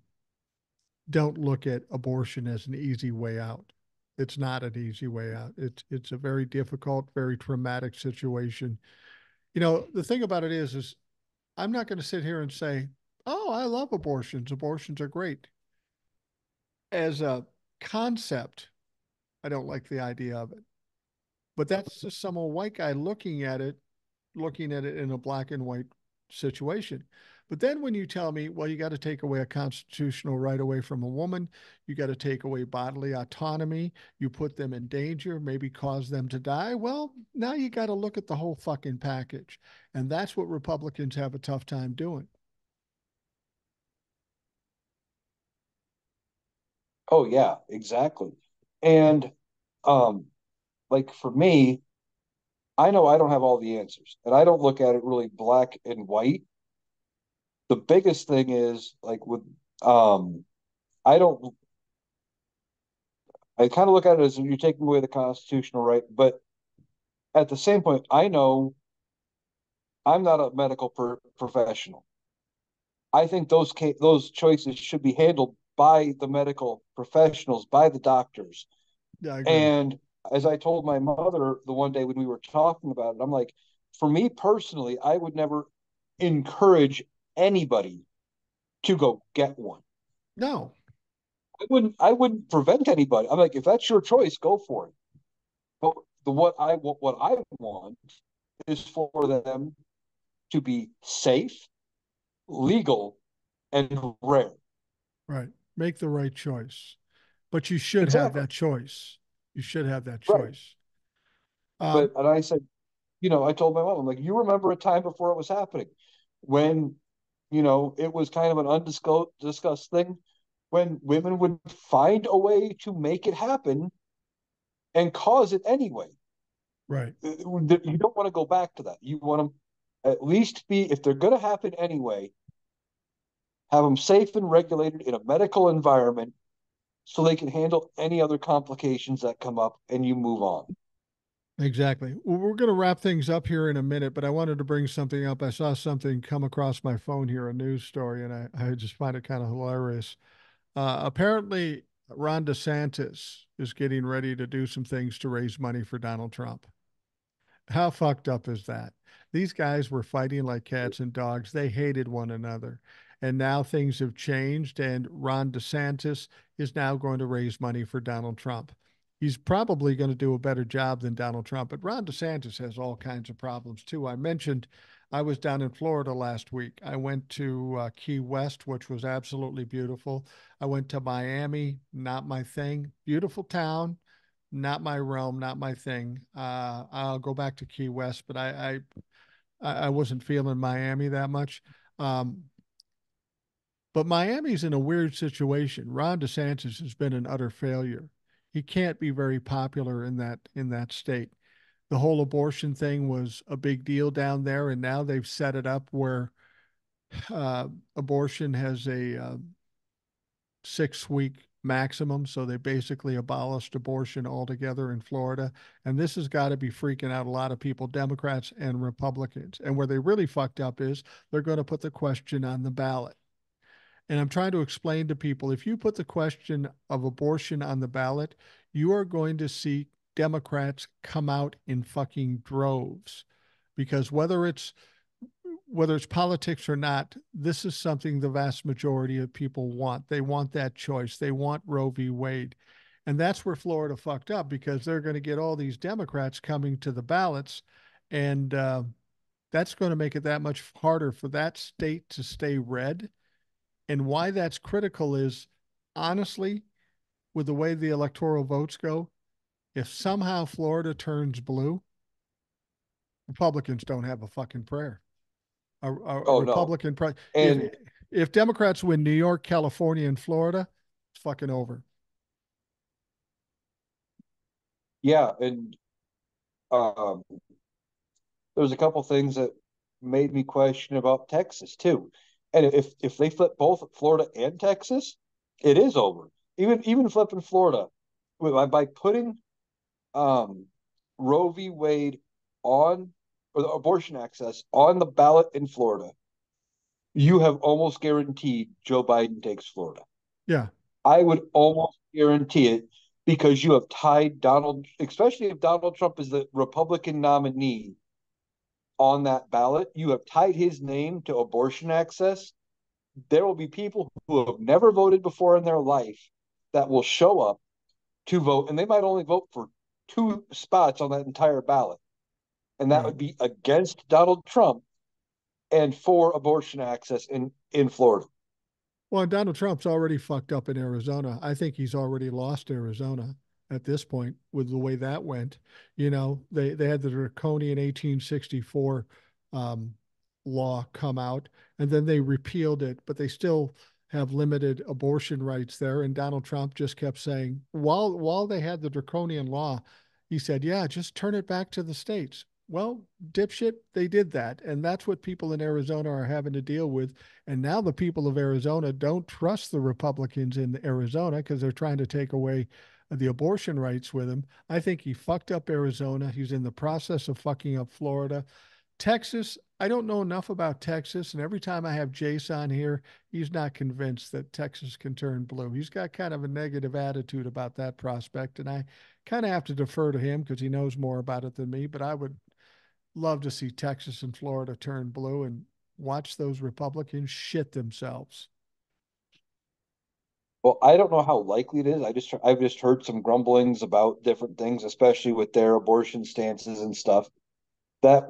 don't look at abortion as an easy way out. It's not an easy way out. It's a very difficult, very traumatic situation. You know, the thing about it is I'm not going to sit here and say, "Oh, I love abortions. Abortions are great." As a concept, I don't like the idea of it. But that's just some old white guy looking at it in a black and white situation. But then when you tell me, well, you got to take away a constitutional right away from a woman, you got to take away bodily autonomy, you put them in danger, maybe cause them to die. Well, now you got to look at the whole fucking package. And that's what Republicans have a tough time doing. Oh yeah, exactly. And um, like for me, I know I don't have all the answers, and I don't look at it really black and white. The biggest thing is like with um, I don't. I kind of look at it as you're taking away the constitutional right, but at the same point, I know I'm not a medical professional. I think those choices should be handled by the medical professionals, by the doctors. Yeah, I agree. And as I told my mother the one day when we were talking about it, I'm like, for me personally, I would never encourage anybody to go get one. No, I wouldn't prevent anybody. I'm like, if that's your choice, go for it. But what I want is for them to be safe, legal, and rare. right. Make the right choice. But you should have Exactly. that choice. You should have that Right. choice. Um, But and I said, I told my mom, I'm like, you remember a time before it was happening when, it was kind of an undiscussed discussed thing when women would find a way to make it happen and cause it anyway. right. You don't want to go back to that. You want to at least be, if they're going to happen anyway, have them safe and regulated in a medical environment so they can handle any other complications that come up and you move on. Exactly. Well, we're going to wrap things up here in a minute, but I wanted to bring something up. I saw something come across my phone here, a news story, and I just find it kind of hilarious. Apparently, Ron DeSantis is getting ready to do some things to raise money for Donald Trump. How fucked up is that? These guys were fighting like cats and dogs. They hated one another. And now things have changed, and Ron DeSantis is now going to raise money for Donald Trump. He's probably going to do a better job than Donald Trump, but Ron DeSantis has all kinds of problems too. I mentioned I was down in Florida last week. I went to Key West, which was absolutely beautiful. I went to Miami, not my thing. Beautiful town, not my realm, not my thing. I'll go back to Key West, but I wasn't feeling Miami that much. Um, but Miami's in a weird situation. Ron DeSantis has been an utter failure. He can't be very popular in that state. The whole abortion thing was a big deal down there, and now they've set it up where uh, abortion has a 6 week maximum. So they basically abolished abortion altogether in Florida. And this has got to be freaking out a lot of people, Democrats and Republicans. And where they really fucked up is they're going to put the question on the ballot. And I'm trying to explain to people if you put the question of abortion on the ballot, you are going to see Democrats come out in fucking droves. Because whether it's politics or not, this is something the vast majority of people want. They want that choice. They want Roe v. Wade. And that's where Florida fucked up because they're going to get all these Democrats coming to the ballots. And that's going to make it that much harder for that state to stay red. And why that's critical is honestly, with the way the electoral votes go, if somehow Florida turns blue, Republicans don't have a fucking prayer. A Oh no. Republican And if Democrats win New York, California, and Florida, it's fucking over. yeah, and um there was a couple things that made me question about Texas too. And if they flip both Florida and Texas, it is over. Even flipping Florida by putting um, Roe v. Wade on or the abortion access on the ballot in Florida, you have almost guaranteed Joe Biden takes Florida. Yeah. I would almost guarantee it because you have tied Donald, especially if Donald Trump is the Republican nominee on that ballot, you have tied his name to abortion access. There will be people who have never voted before in their life that will show up to vote, and they might only vote for two spots on that entire ballot. And that Right. would be against Donald Trump and for abortion access in Florida. Well, Donald Trump's already fucked up in Arizona. I think he's already lost Arizona at this point with the way that went. You know, they had the draconian 1864 um, law come out, and then they repealed it, but they still have limited abortion rights there. And Donald Trump just kept saying, while they had the draconian law, he said, "Yeah, just turn it back to the states." Well, dipshit, they did that, and that's what people in Arizona are having to deal with. And now the people of Arizona don't trust the Republicans in Arizona because they're trying to take away the abortion rights with him. I think he fucked up Arizona. He's in the process of fucking up Florida. Texas, I don't know enough about Texas. And every time I have Jace on here, he's not convinced that Texas can turn blue. He's got kind of a negative attitude about that prospect. And I kind of have to defer to him because he knows more about it than me. But I would love to see Texas and Florida turn blue and watch those Republicans shit themselves. Well, I don't know how likely it is. I've just heard some grumblings about different things, especially with their abortion stances and stuff. That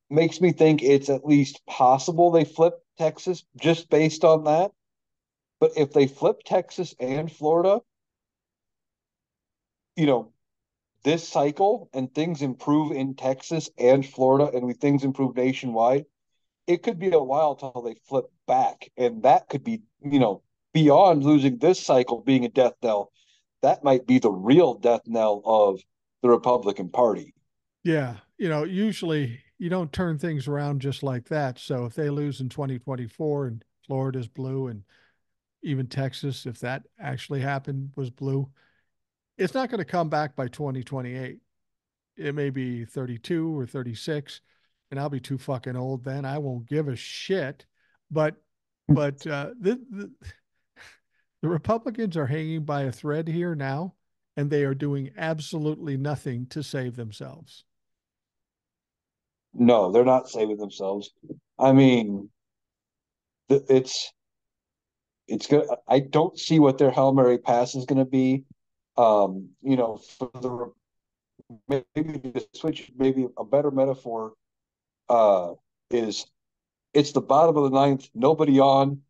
makes me think it's at least possible they flip Texas just based on that. But if they flip Texas and Florida, you know, this cycle and things improve in Texas and Florida and things improve nationwide, it could be a while till they flip back. And that could be, beyond losing this cycle being a death knell, that might be the real death knell of the Republican Party. Yeah. You know, usually you don't turn things around just like that. So if they lose in 2024 and Florida's blue and even Texas, if that actually happened, was blue, it's not going to come back by 2028. It may be 32 or 36, and I'll be too fucking old then. I won't give a shit. But the Republicans are hanging by a thread here now, and they are doing absolutely nothing to save themselves. No, they're not saving themselves. I mean, it's good. I don't see what their Hail Mary pass is going to be. For the maybe to switch, maybe a better metaphor uh, is it's the bottom of the ninth, nobody on,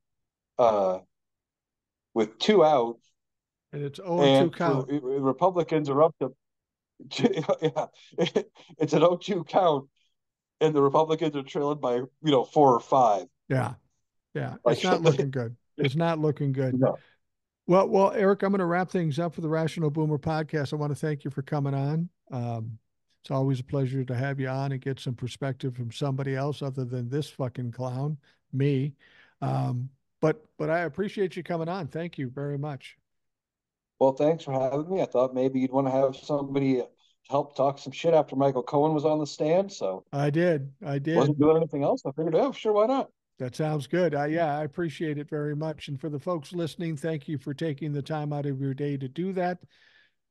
uh, with two out, And it's 0-2 and for count. the Republicans are up to yeah, it's an 0-2 count, and the Republicans are trailing by 4 or 5. Yeah. Yeah. It's Like not looking good. It's not looking good. no. Well, Eric, I'm going to wrap things up for the Rational Boomer podcast. I want to thank you for coming on. It's always a pleasure to have you on and get some perspective from somebody else other than this fucking clown, me. But I appreciate you coming on. Thank you very much. Well, thanks for having me. I thought maybe you'd want to have somebody help talk some shit after Michael Cohen was on the stand. So I did. I wasn't did. doing anything else. I figured, oh, sure, why not? That sounds good. Yeah, I appreciate it very much. And for the folks listening, thank you for taking the time out of your day to do that.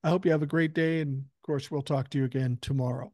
I hope you have a great day. And of course, we'll talk to you again tomorrow.